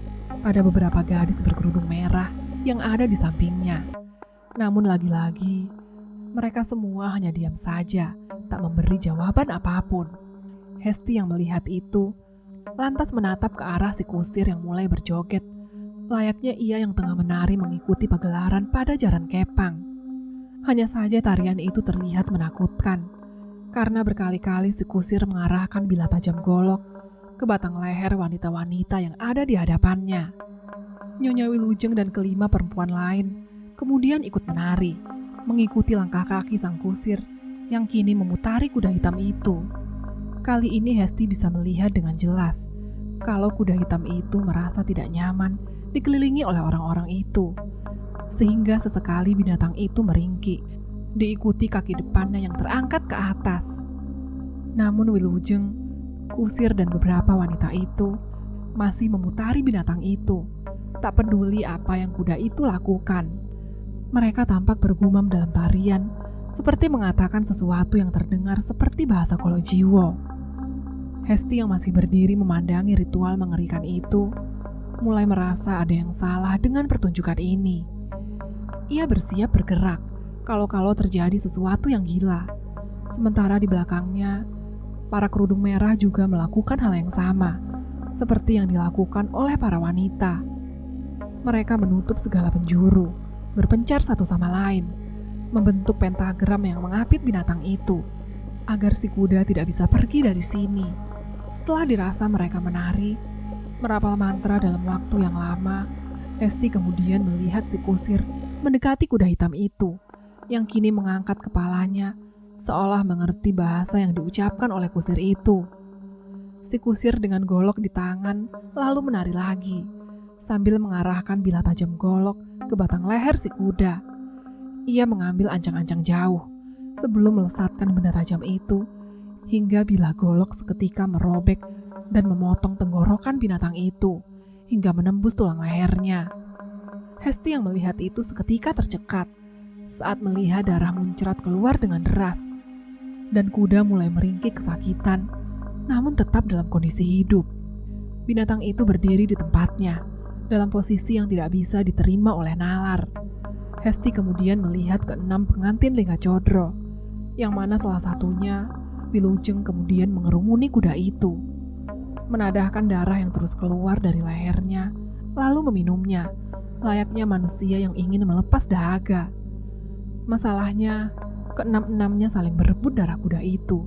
pada beberapa gadis berkerudung merah yang ada di sampingnya. Namun lagi-lagi, mereka semua hanya diam saja, tak memberi jawaban apapun. Hesti yang melihat itu, lantas menatap ke arah si kusir yang mulai berjoget, layaknya ia yang tengah menari mengikuti pagelaran pada jaran kepang. Hanya saja tarian itu terlihat menakutkan, karena berkali-kali si kusir mengarahkan bilah tajam golok ke batang leher wanita-wanita yang ada di hadapannya. Nyonya Wilujeng dan kelima perempuan lain kemudian ikut menari, mengikuti langkah kaki sang kusir yang kini memutari kuda hitam itu. Kali ini Hesti bisa melihat dengan jelas kalau kuda hitam itu merasa tidak nyaman dikelilingi oleh orang-orang itu, sehingga sesekali binatang itu meringkik, diikuti kaki depannya yang terangkat ke atas. Namun Wilujeng, kusir dan beberapa wanita itu masih memutari binatang itu, tak peduli apa yang kuda itu lakukan. Mereka tampak bergumam dalam tarian, seperti mengatakan sesuatu yang terdengar seperti bahasa Kolojiwo. Hesti yang masih berdiri memandangi ritual mengerikan itu, mulai merasa ada yang salah dengan pertunjukan ini. Ia bersiap bergerak, kalau-kalau terjadi sesuatu yang gila. Sementara di belakangnya, para kerudung merah juga melakukan hal yang sama, seperti yang dilakukan oleh para wanita. Mereka menutup segala penjuru, berpencar satu sama lain, membentuk pentagram yang mengapit binatang itu, agar si kuda tidak bisa pergi dari sini. Setelah dirasa mereka menari, merapal mantra dalam waktu yang lama, Hesti kemudian melihat si kusir mendekati kuda hitam itu, yang kini mengangkat kepalanya, seolah mengerti bahasa yang diucapkan oleh kusir itu. Si kusir dengan golok di tangan lalu menari lagi, sambil mengarahkan bilah tajam golok ke batang leher si kuda. Ia mengambil ancang-ancang jauh, sebelum melesatkan benda tajam itu, hingga bilah golok seketika merobek dan memotong tenggorokan binatang itu, hingga menembus tulang lehernya. Hesti yang melihat itu seketika tercekat, saat melihat darah muncrat keluar dengan deras, dan kuda mulai meringkik kesakitan, namun tetap dalam kondisi hidup. Binatang itu berdiri di tempatnya, dalam posisi yang tidak bisa diterima oleh nalar. Hesti kemudian melihat keenam pengantin Lingga Codro, yang mana salah satunya Wilujeng kemudian mengerumuni kuda itu, menadahkan darah yang terus keluar dari lehernya, lalu meminumnya, layaknya manusia yang ingin melepas dahaga. Masalahnya, keenam-enamnya saling berebut darah kuda itu,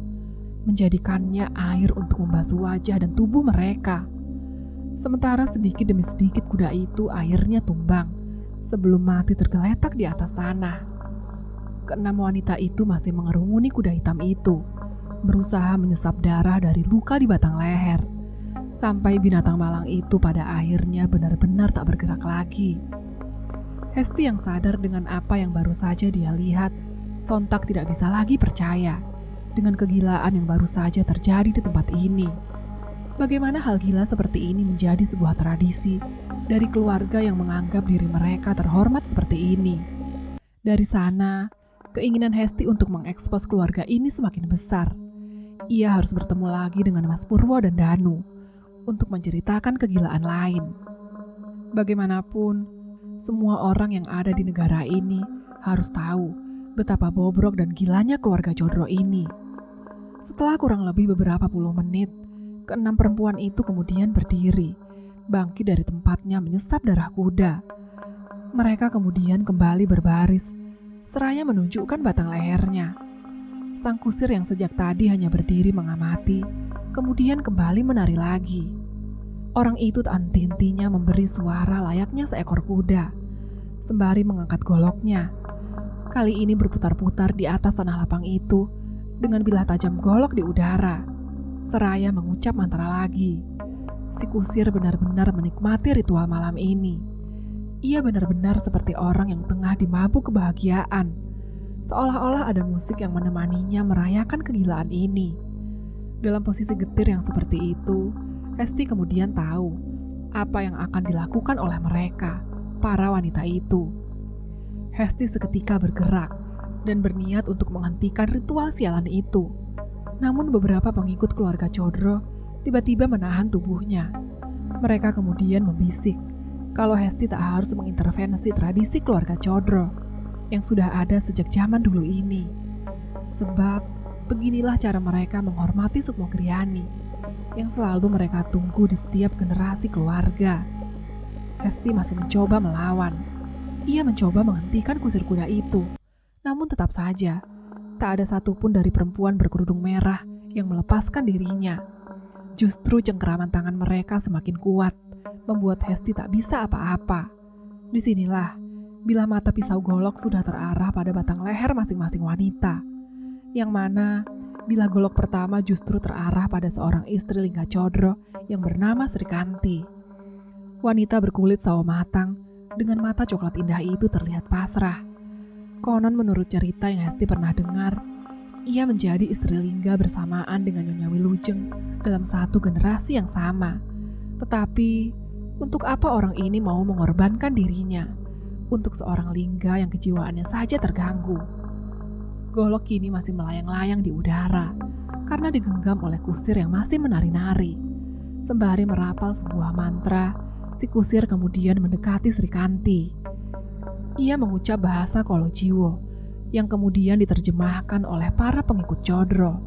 menjadikannya air untuk membasuh wajah dan tubuh mereka. Sementara sedikit demi sedikit kuda itu airnya tumbang sebelum mati tergeletak di atas tanah. Keenam wanita itu masih mengerumuni kuda hitam itu, berusaha menyesap darah dari luka di batang leher, sampai binatang malang itu pada akhirnya benar-benar tak bergerak lagi. Hesti yang sadar dengan apa yang baru saja dia lihat, sontak tidak bisa lagi percaya dengan kegilaan yang baru saja terjadi di tempat ini. Bagaimana hal gila seperti ini menjadi sebuah tradisi dari keluarga yang menganggap diri mereka terhormat seperti ini. Dari sana, keinginan Hesti untuk mengekspos keluarga ini semakin besar. Ia harus bertemu lagi dengan Mas Purwo dan Danu untuk menceritakan kegilaan lain. Bagaimanapun, semua orang yang ada di negara ini harus tahu betapa bobrok dan gilanya keluarga Codro ini. Setelah kurang lebih beberapa puluh menit, keenam perempuan itu kemudian berdiri, bangkit dari tempatnya menyesap darah kuda. Mereka kemudian kembali berbaris, seraya menunjukkan batang lehernya. Sang kusir yang sejak tadi hanya berdiri mengamati, kemudian kembali menari lagi. Orang itu tak henti-hentinya memberi suara layaknya seekor kuda, sembari mengangkat goloknya. Kali ini berputar-putar di atas tanah lapang itu, dengan bilah tajam golok di udara, seraya mengucap mantra lagi. Si kusir benar-benar menikmati ritual malam ini. Ia benar-benar seperti orang yang tengah dimabuk kebahagiaan, seolah-olah ada musik yang menemaninya merayakan kegilaan ini. Dalam posisi getir yang seperti itu, Hesti kemudian tahu apa yang akan dilakukan oleh mereka, para wanita itu. Hesti seketika bergerak dan berniat untuk menghentikan ritual sialan itu. Namun beberapa pengikut keluarga Codro tiba-tiba menahan tubuhnya. Mereka kemudian membisik kalau Hesti tak harus mengintervensi tradisi keluarga Codro yang sudah ada sejak zaman dulu ini. Sebab beginilah cara mereka menghormati Sukmo Griani yang selalu mereka tunggu di setiap generasi keluarga. Hesti masih mencoba melawan. Ia mencoba menghentikan kusir kuda itu. Namun tetap saja, tak ada satupun dari perempuan berkerudung merah yang melepaskan dirinya. Justru cengkeraman tangan mereka semakin kuat, membuat Hesti tak bisa apa-apa. Disinilah, bila mata pisau golok sudah terarah pada batang leher masing-masing wanita, yang mana bila golok pertama justru terarah pada seorang istri Lingga Codro yang bernama Srikanti. Wanita berkulit sawo matang dengan mata coklat indah itu terlihat pasrah. Konon menurut cerita yang Hesti pernah dengar, ia menjadi istri Lingga bersamaan dengan Nyonya Wilujeng dalam satu generasi yang sama. Tetapi, untuk apa orang ini mau mengorbankan dirinya untuk seorang Lingga yang kejiwaannya saja terganggu? Golok kini masih melayang-layang di udara karena digenggam oleh kusir yang masih menari-nari. Sembari merapal sebuah mantra, si kusir kemudian mendekati Srikanti. Ia mengucap bahasa Kolojiwo yang kemudian diterjemahkan oleh para pengikut Codro.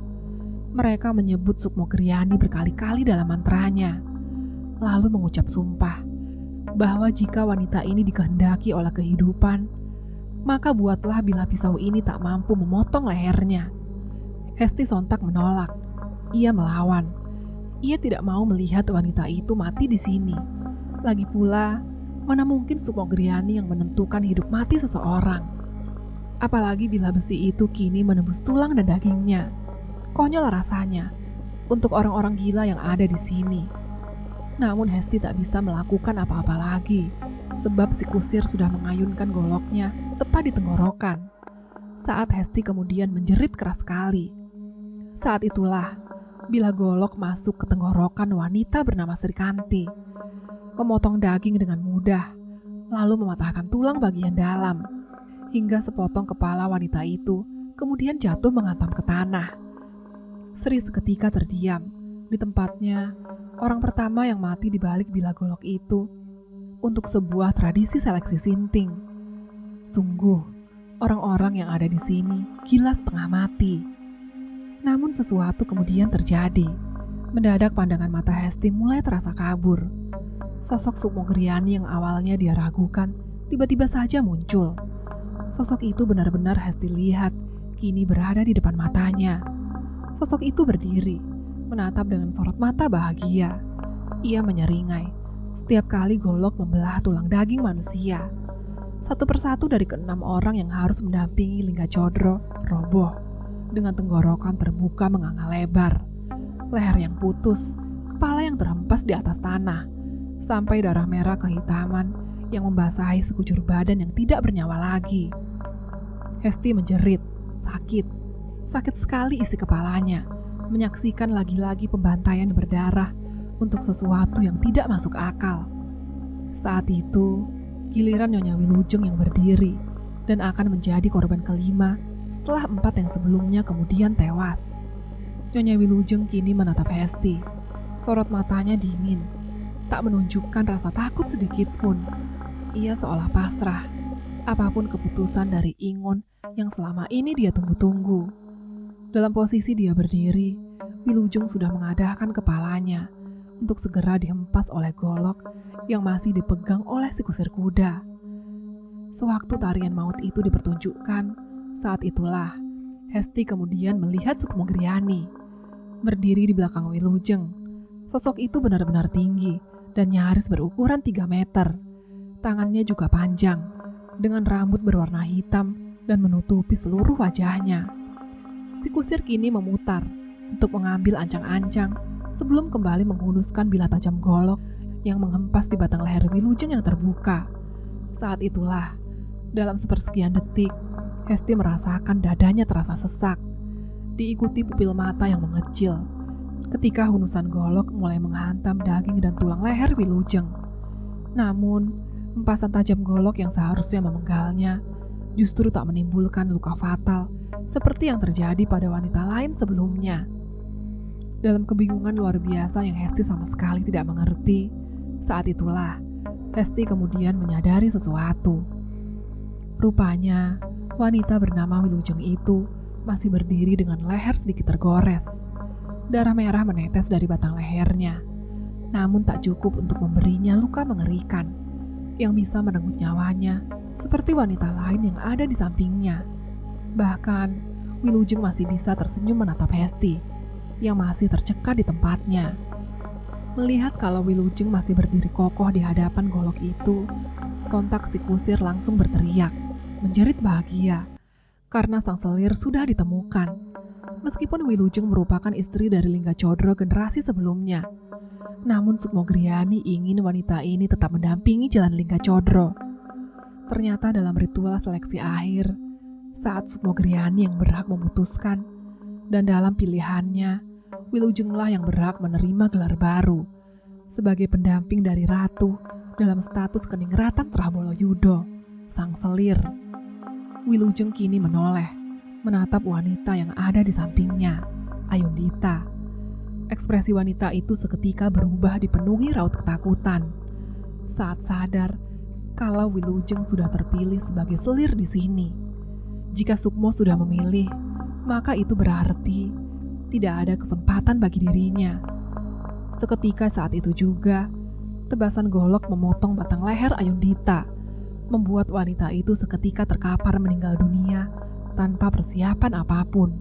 Mereka menyebut Sukmo Griani berkali-kali dalam mantranya, lalu mengucap sumpah bahwa jika wanita ini dikehendaki oleh kehidupan, maka buatlah bila pisau ini tak mampu memotong lehernya. Hesti sontak menolak. Ia melawan. Ia tidak mau melihat wanita itu mati di sini. Lagi pula, mana mungkin Sukmo Griani yang menentukan hidup mati seseorang. Apalagi bila besi itu kini menembus tulang dan dagingnya. Konyol rasanya untuk orang-orang gila yang ada di sini. Namun Hesti tak bisa melakukan apa-apa lagi, sebab si kusir sudah mengayunkan goloknya tepat di tenggorokan. Saat Hesti kemudian menjerit keras sekali. Saat itulah, bila golok masuk ke tenggorokan wanita bernama Srikanti, memotong daging dengan mudah, lalu mematahkan tulang bagian dalam, hingga sepotong kepala wanita itu kemudian jatuh menghantam ke tanah. Sri seketika terdiam. Di tempatnya, orang pertama yang mati di balik bilah golok itu untuk sebuah tradisi seleksi sinting. Sungguh, orang-orang yang ada di sini gila setengah mati. Namun sesuatu kemudian terjadi. Mendadak pandangan mata Hesti mulai terasa kabur. Sosok Sukmo Griani yang awalnya dia ragukan tiba-tiba saja muncul. Sosok itu benar-benar Hesti lihat kini berada di depan matanya. Sosok itu berdiri, menatap dengan sorot mata bahagia. Ia menyeringai setiap kali golok membelah tulang daging manusia. Satu persatu dari keenam orang yang harus mendampingi Lingga Codro roboh dengan tenggorokan terbuka menganga lebar, leher yang putus, kepala yang terhempas di atas tanah, sampai darah merah kehitaman yang membasahi sekujur badan yang tidak bernyawa lagi. Hesti menjerit, sakit sekali isi kepalanya, menyaksikan lagi-lagi pembantaian berdarah untuk sesuatu yang tidak masuk akal. Saat itu, giliran Nyonya Wilujeng yang berdiri dan akan menjadi korban kelima setelah 4 yang sebelumnya kemudian tewas. Nyonya Wilujeng kini menatap Hesti. Sorot matanya dingin, tak menunjukkan rasa takut sedikit pun. Ia seolah pasrah, apapun keputusan dari Ingon yang selama ini dia tunggu-tunggu. Dalam posisi dia berdiri, Wilujeng sudah mengadahkan kepalanya untuk segera dihempas oleh golok yang masih dipegang oleh si kusir kuda. Sewaktu tarian maut itu dipertunjukkan, saat itulah Hesti kemudian melihat Sukmogriani berdiri di belakang Wilujeng. Sosok itu benar-benar tinggi dan nyaris berukuran 3 meter. Tangannya juga panjang, dengan rambut berwarna hitam dan menutupi seluruh wajahnya. Si kusir kini memutar untuk mengambil ancang-ancang sebelum kembali menghunuskan bilah tajam golok yang menghempas di batang leher Wilujeng yang terbuka. Saat itulah, dalam sepersekian detik, Hesti merasakan dadanya terasa sesak, diikuti pupil mata yang mengecil, ketika hunusan golok mulai menghantam daging dan tulang leher Wilujeng. Namun, hempasan tajam golok yang seharusnya memenggalnya justru tak menimbulkan luka fatal seperti yang terjadi pada wanita lain sebelumnya. Dalam kebingungan luar biasa yang Hesti sama sekali tidak mengerti, saat itulah Hesti kemudian menyadari sesuatu. Rupanya, wanita bernama Wilujeng itu masih berdiri dengan leher sedikit tergores. Darah merah menetes dari batang lehernya, namun tak cukup untuk memberinya luka mengerikan yang bisa merenggut nyawanya seperti wanita lain yang ada di sampingnya. Bahkan, Wilujeng masih bisa tersenyum menatap Hesti yang masih tercekat di tempatnya. Melihat kalau Wilujeng masih berdiri kokoh di hadapan golok itu, sontak si kusir langsung berteriak, menjerit bahagia karena sang selir sudah ditemukan. Meskipun Wilujeng merupakan istri dari Lingga Codro generasi sebelumnya, namun Sukmogriani ingin wanita ini tetap mendampingi jalan Lingga Codro. Ternyata dalam ritual seleksi akhir, saat Sukmogriani yang berhak memutuskan, dan dalam pilihannya, Wilujenglah yang berhak menerima gelar baru sebagai pendamping dari ratu dalam status Keningratan Trabolo Yudo, sang selir. Wilujeng kini menoleh, menatap wanita yang ada di sampingnya, Ayundita. Ekspresi wanita itu seketika berubah dipenuhi raut ketakutan saat sadar kalau Wilujeng sudah terpilih sebagai selir di sini. Jika Sukmo sudah memilih, maka itu berarti tidak ada kesempatan bagi dirinya. Seketika saat itu juga, tebasan golok memotong batang leher Ayundita, membuat wanita itu seketika terkapar meninggal dunia tanpa persiapan apapun.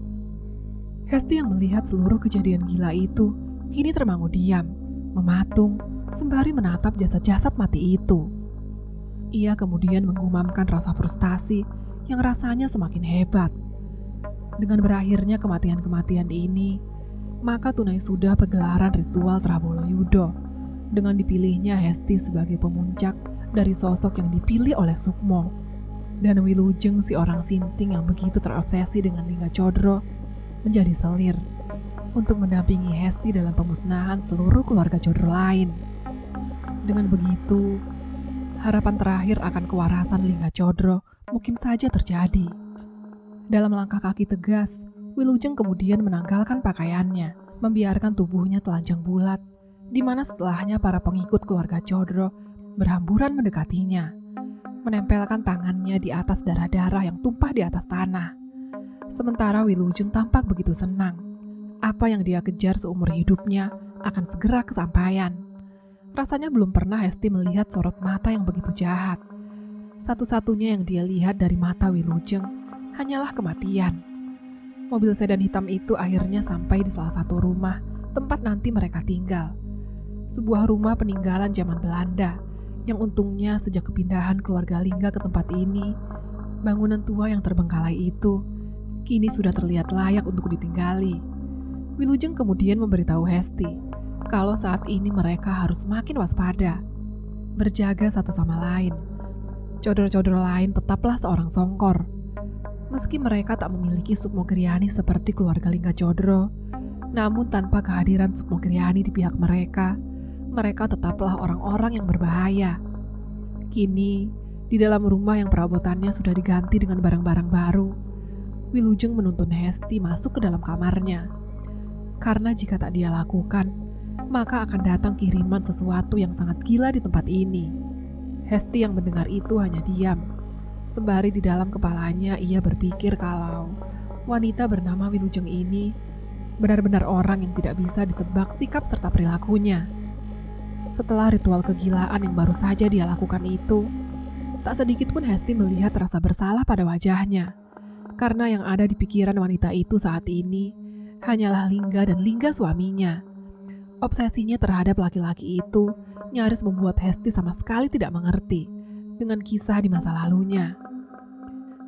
Hesti yang melihat seluruh kejadian gila itu kini termangu diam, mematung, sembari menatap jasad-jasad mati itu. Ia kemudian menggumamkan rasa frustasi yang rasanya semakin hebat. Dengan berakhirnya kematian-kematian ini, maka tunai sudah pergelaran ritual Trabolo Yudo dengan dipilihnya Hesti sebagai pemuncak dari sosok yang dipilih oleh Sukmo. Dan Wilujeng, si orang sinting yang begitu terobsesi dengan Lingga Codro, menjadi selir untuk mendampingi Hesti dalam pemusnahan seluruh keluarga Codro lain. Dengan begitu, harapan terakhir akan kewarasan Lingga Codro mungkin saja terjadi. Dalam langkah kaki tegas, Wilujeng kemudian menanggalkan pakaiannya, membiarkan tubuhnya telanjang bulat, di mana setelahnya para pengikut keluarga Codro berhamburan mendekatinya, menempelkan tangannya di atas darah-darah yang tumpah di atas tanah. Sementara Wilujeng tampak begitu senang. Apa yang dia kejar seumur hidupnya akan segera kesampaian. Rasanya belum pernah Hesti melihat sorot mata yang begitu jahat. Satu-satunya yang dia lihat dari mata Wilujeng hanyalah kematian. Mobil sedan hitam itu akhirnya sampai di salah satu rumah tempat nanti mereka tinggal. Sebuah rumah peninggalan zaman Belanda yang untungnya sejak kepindahan keluarga Lingga ke tempat ini, bangunan tua yang terbengkalai itu kini sudah terlihat layak untuk ditinggali. Wilujeng kemudian memberitahu Hesti kalau saat ini mereka harus makin waspada, berjaga satu sama lain. Codro-codro lain tetaplah seorang songkor. Meski mereka tak memiliki Sukmo Griani seperti keluarga Lingga Codro, namun tanpa kehadiran Sukmo Griani di pihak mereka, mereka tetaplah orang-orang yang berbahaya. Kini, di dalam rumah yang perabotannya sudah diganti dengan barang-barang baru, Wilujeng menuntun Hesti masuk ke dalam kamarnya. Karena jika tak dia lakukan, maka akan datang kiriman sesuatu yang sangat gila di tempat ini. Hesti yang mendengar itu hanya diam. Sembari di dalam kepalanya ia berpikir kalau wanita bernama Wilujeng ini benar-benar orang yang tidak bisa ditebak sikap serta perilakunya. Setelah ritual kegilaan yang baru saja dia lakukan itu, tak sedikit pun Hesti melihat rasa bersalah pada wajahnya. Karena yang ada di pikiran wanita itu saat ini hanyalah Lingga dan Lingga suaminya. Obsesinya terhadap laki-laki itu nyaris membuat Hesti sama sekali tidak mengerti dengan kisah di masa lalunya.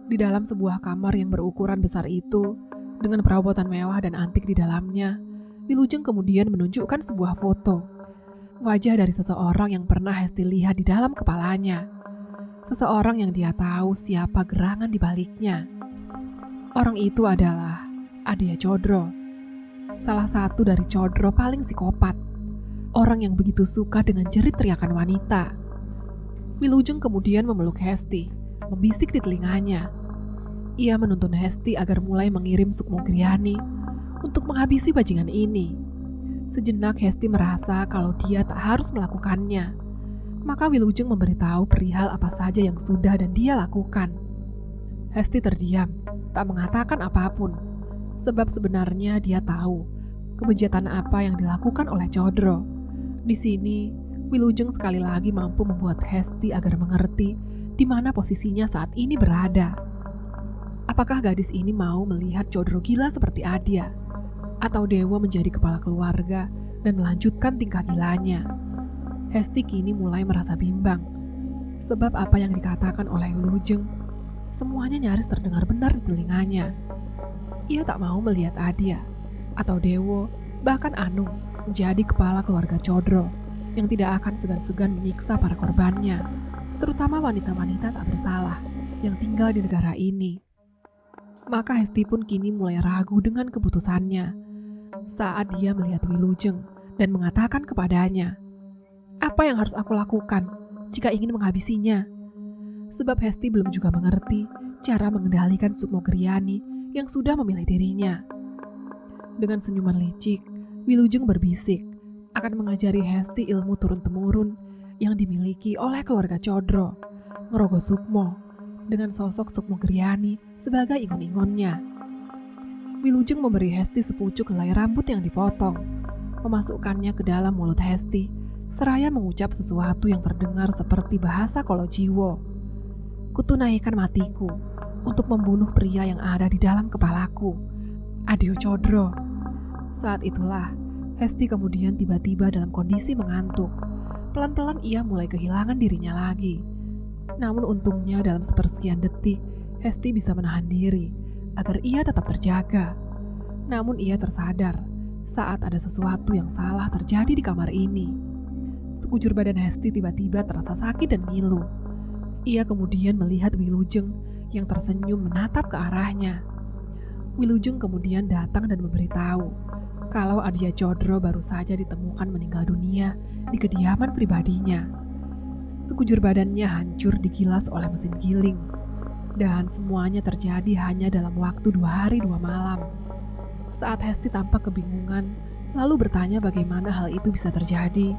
Di dalam sebuah kamar yang berukuran besar itu, dengan perabotan mewah dan antik di dalamnya, Wilujeng kemudian menunjukkan sebuah foto. Wajah dari seseorang yang pernah Hesti lihat di dalam kepalanya. Seseorang yang dia tahu siapa gerangan di baliknya. Orang itu adalah Adia Codro. Salah satu dari Codro paling psikopat. Orang yang begitu suka dengan jerit teriakan wanita. Wilujeng kemudian memeluk Hesti, membisik di telinganya. Ia menuntun Hesti agar mulai mengirim Sukmo Griani untuk menghabisi bajingan ini. Sejenak Hesti merasa kalau dia tak harus melakukannya. Maka Wilujeng memberitahu perihal apa saja yang sudah dan dia lakukan. Hesti terdiam, tak mengatakan apapun. Sebab sebenarnya dia tahu kebejatan apa yang dilakukan oleh Codro. Di sini, Wilujeng sekali lagi mampu membuat Hesti agar mengerti di mana posisinya saat ini berada. Apakah gadis ini mau melihat Codro gila seperti Adia? Atau Dewa menjadi kepala keluarga dan melanjutkan tingkah gilanya? Hesti kini mulai merasa bimbang. Sebab apa yang dikatakan oleh Wilujeng, semuanya nyaris terdengar benar di telinganya. Ia tak mau melihat Adia, atau Dewo, bahkan Anung menjadi kepala keluarga Codro yang tidak akan segan-segan menyiksa para korbannya, terutama wanita-wanita tak bersalah yang tinggal di negara ini. Maka Hesti pun kini mulai ragu dengan keputusannya saat dia melihat Wilujeng dan mengatakan kepadanya, "Apa yang harus aku lakukan jika ingin menghabisinya?" Sebab Hesti belum juga mengerti cara mengendalikan Sukmo Griani yang sudah memilih dirinya. Dengan senyuman licik, Wilujeng berbisik akan mengajari Hesti ilmu turun-temurun yang dimiliki oleh keluarga Codro, Ngrogo Sukmo, dengan sosok Sukmo Griani sebagai ingon-ingonnya. Wilujeng memberi Hesti sepucuk helai rambut yang dipotong, memasukkannya ke dalam mulut Hesti, seraya mengucap sesuatu yang terdengar seperti bahasa Kolojiwo. "Kutunaikan matiku untuk membunuh pria yang ada di dalam kepalaku, Adio Codro." Saat itulah, Hesti kemudian tiba-tiba dalam kondisi mengantuk. Pelan-pelan ia mulai kehilangan dirinya lagi. Namun untungnya dalam sepersekian detik, Hesti bisa menahan diri agar ia tetap terjaga. Namun ia tersadar saat ada sesuatu yang salah terjadi di kamar ini. Sekujur badan Hesti tiba-tiba terasa sakit dan ngilu. Ia kemudian melihat Wilujeng yang tersenyum menatap ke arahnya. Wilujeng kemudian datang dan memberitahu kalau Adia Codro baru saja ditemukan meninggal dunia di kediaman pribadinya. Sekujur badannya hancur digilas oleh mesin giling. Dan semuanya terjadi hanya dalam waktu 2 hari 2 malam. Saat Hesti tampak kebingungan, lalu bertanya bagaimana hal itu bisa terjadi,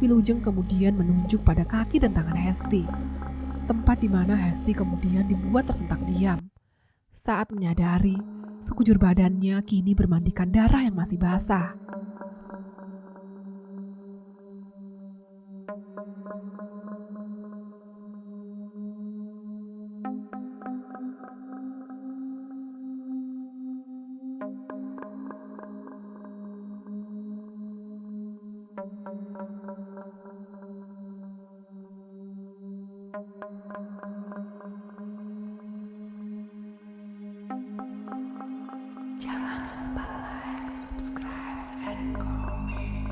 Wilujeng kemudian menunjuk pada kaki dan tangan Hesti, tempat di mana Hesti kemudian dibuat tersentak diam. Saat menyadari, sekujur badannya kini bermandikan darah yang masih basah. Jangan lupa like, subscribe, and comment.